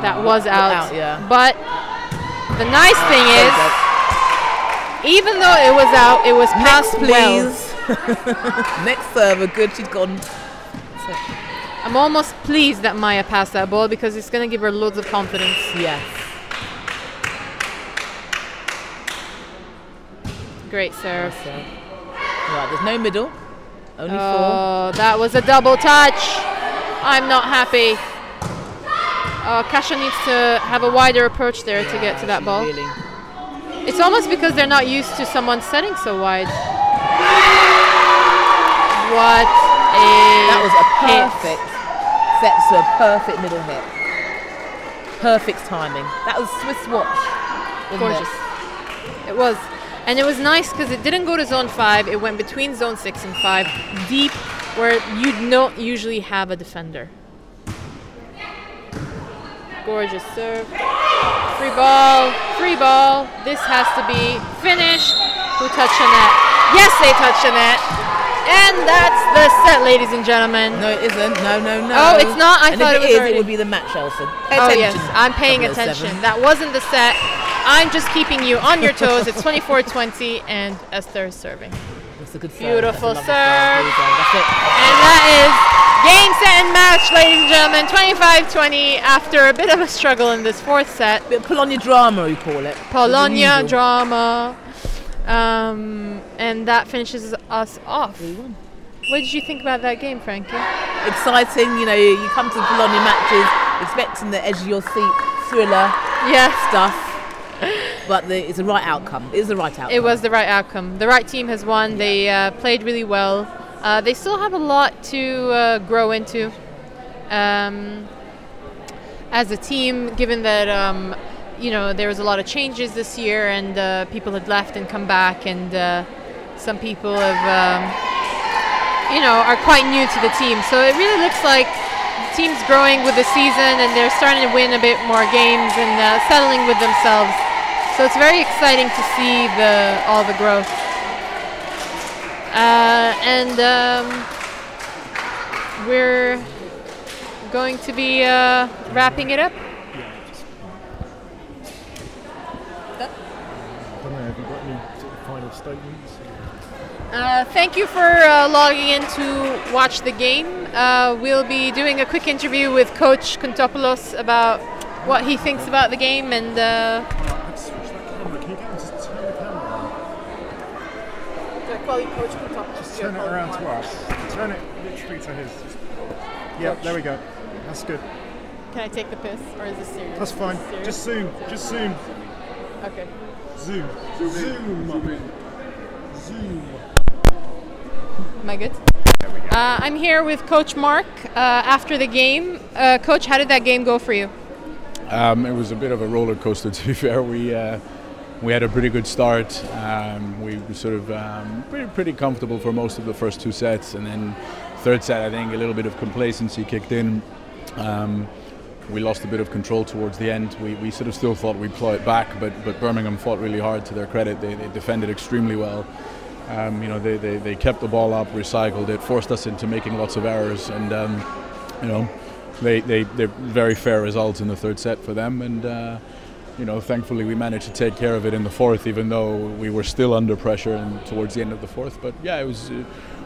Speaker 1: That was out.
Speaker 2: Yeah.
Speaker 1: But the nice thing is, even though it was out, it was passed well.
Speaker 2: Next server, good. She's gone.
Speaker 1: I'm almost pleased that Maya passed that ball because it's going to give her loads of confidence.
Speaker 2: Yes.
Speaker 1: great serve.
Speaker 2: Right, there's no middle. Only 4.
Speaker 1: Oh, that was a double touch. I'm not happy. Kasha needs to have a wider approach there to get to that ball.
Speaker 2: Really.
Speaker 1: It's almost because they're not used to someone setting so wide. What a
Speaker 2: That was a
Speaker 1: hit.
Speaker 2: perfect set to a perfect middle hit. Perfect timing. That was Swiss watch.
Speaker 1: Gorgeous. It was. And it was nice because it didn't go to zone 5. It went between zone 6 and 5, deep, where you don't usually have a defender. Gorgeous serve. Free ball. Free ball. This has to be finished. Who touched the net? Yes, they touched the net. And that's the set, ladies and gentlemen.
Speaker 2: No, it isn't. No.
Speaker 1: Oh, it's not? I thought
Speaker 2: if
Speaker 1: it was already.
Speaker 2: It would be the match, Elsa. Pay
Speaker 1: Oh,
Speaker 2: attention,
Speaker 1: yes, I'm paying attention.
Speaker 2: 007.
Speaker 1: That wasn't the set. I'm just keeping you on your toes. It's 24-20, and Esther is serving.
Speaker 2: That's a good serve.
Speaker 1: Beautiful
Speaker 2: That's a lovely
Speaker 1: serve.
Speaker 2: That's it.
Speaker 1: And that is game, set, and match, ladies and gentlemen. 25-20 after a bit of a struggle in this 4th set.
Speaker 2: Bit of Polonia drama, we call it.
Speaker 1: Polonia
Speaker 2: Usual.
Speaker 1: drama. And that finishes us off.
Speaker 2: 3-1.
Speaker 1: What did you think about that game, Frankie?
Speaker 2: Exciting, you come to the Polonia matches expecting the edge of your seat thriller stuff, but it's the right outcome. It is the right outcome.
Speaker 1: It was the right outcome. The right team has won. They played really well. They still have a lot to grow into as a team, given that there was a lot of changes this year, and people had left and come back, and some people have are quite new to the team. So it really looks like the team's growing with the season, and they're starting to win a bit more games and settling with themselves. So it's very exciting to see all the growth. We're going to be wrapping it up.
Speaker 3: I don't know, have you got any sort of final statements?
Speaker 1: Thank you for logging in to watch the game. We'll be doing a quick interview with Coach Kontopoulos about what he thinks about the game, and
Speaker 3: Let's switch that camera. Can you get him to turn the camera on? Just turn it around to us. Turn it literally to his. Yep, there we go. That's good.
Speaker 1: Can I take the piss, or is this serious?
Speaker 3: That's fine.
Speaker 1: Serious?
Speaker 3: Just zoom. Just zoom.
Speaker 1: Okay.
Speaker 3: Zoom. Zoom. Zoom.
Speaker 1: Am I good? I'm here with Coach Mark after the game. Coach, how did that game go for you?
Speaker 5: It was a bit of a roller coaster, to be fair. We had a pretty good start. We were sort of pretty comfortable for most of the first 2 sets, and then 3rd set, I think a little bit of complacency kicked in. We lost a bit of control towards the end. We sort of still thought we'd claw it back, but Birmingham fought really hard. To their credit, they defended extremely well. They kept the ball up, recycled it, forced us into making lots of errors, and they're very fair results in the 3rd set for them. And thankfully we managed to take care of it in the 4th, even though we were still under pressure and towards the end of the 4th. But yeah, it was.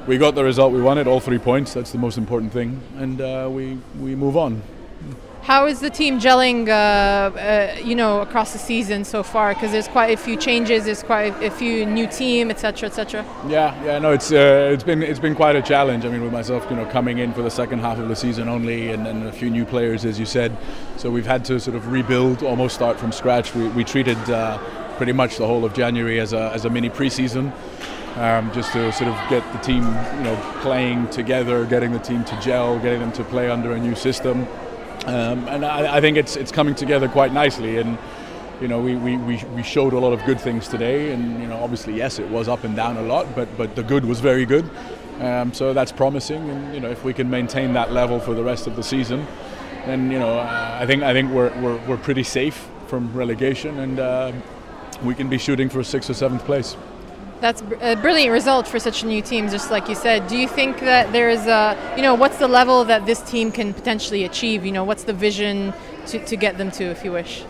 Speaker 5: We got the result we wanted, all 3 points. That's the most important thing, and we move on.
Speaker 1: How is the team gelling, across the season so far? Because there's quite a few changes, there's quite a few new team, etc., etc.
Speaker 5: Yeah. No, it's been quite a challenge. I mean, with myself, coming in for the second half of the season only, and a few new players, as you said. So we've had to sort of rebuild, almost start from scratch. We treated pretty much the whole of January as a mini preseason, just to sort of get the team, playing together, getting the team to gel, getting them to play under a new system. And I think it's coming together quite nicely, and we showed a lot of good things today, and obviously yes, it was up and down a lot, but the good was very good, so that's promising, and if we can maintain that level for the rest of the season, then I think we're pretty safe from relegation, and we can be shooting for 6th or 7th place.
Speaker 1: That's a brilliant result for such a new team, just like you said. Do you think that there is what's the level that this team can potentially achieve? What's the vision to get them to, if you wish?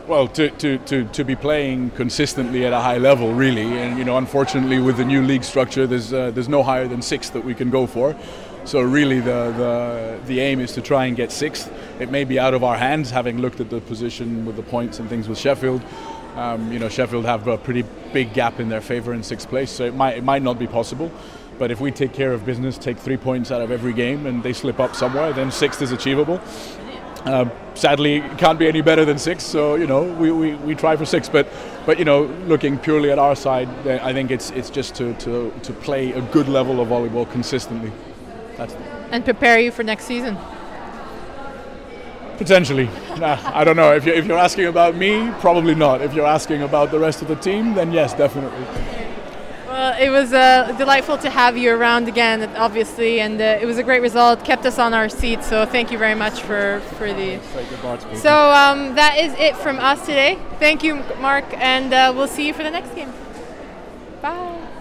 Speaker 5: Well, to be playing consistently at a high level, really, and unfortunately with the new league structure, there's no higher than 6th that we can go for. So really, the aim is to try and get 6th. It may be out of our hands, having looked at the position with the points and things with Sheffield. Sheffield have a pretty big gap in their favour in 6th place, so it might not be possible. But if we take care of business, take 3 points out of every game, and they slip up somewhere, then 6th is achievable. Sadly, it can't be any better than 6th, so we try for 6th. But looking purely at our side, I think it's just to play a good level of volleyball consistently.
Speaker 1: And prepare you for next season.
Speaker 5: Potentially. I don't know. If you're asking about me, probably not. If you're asking about the rest of the team, then yes, definitely.
Speaker 1: Well, it was delightful to have you around again, obviously, and it was a great result. Kept us on our seats, so thank you very much for the. So that is it from us today. Thank you, Mark, and we'll see you for the next game. Bye.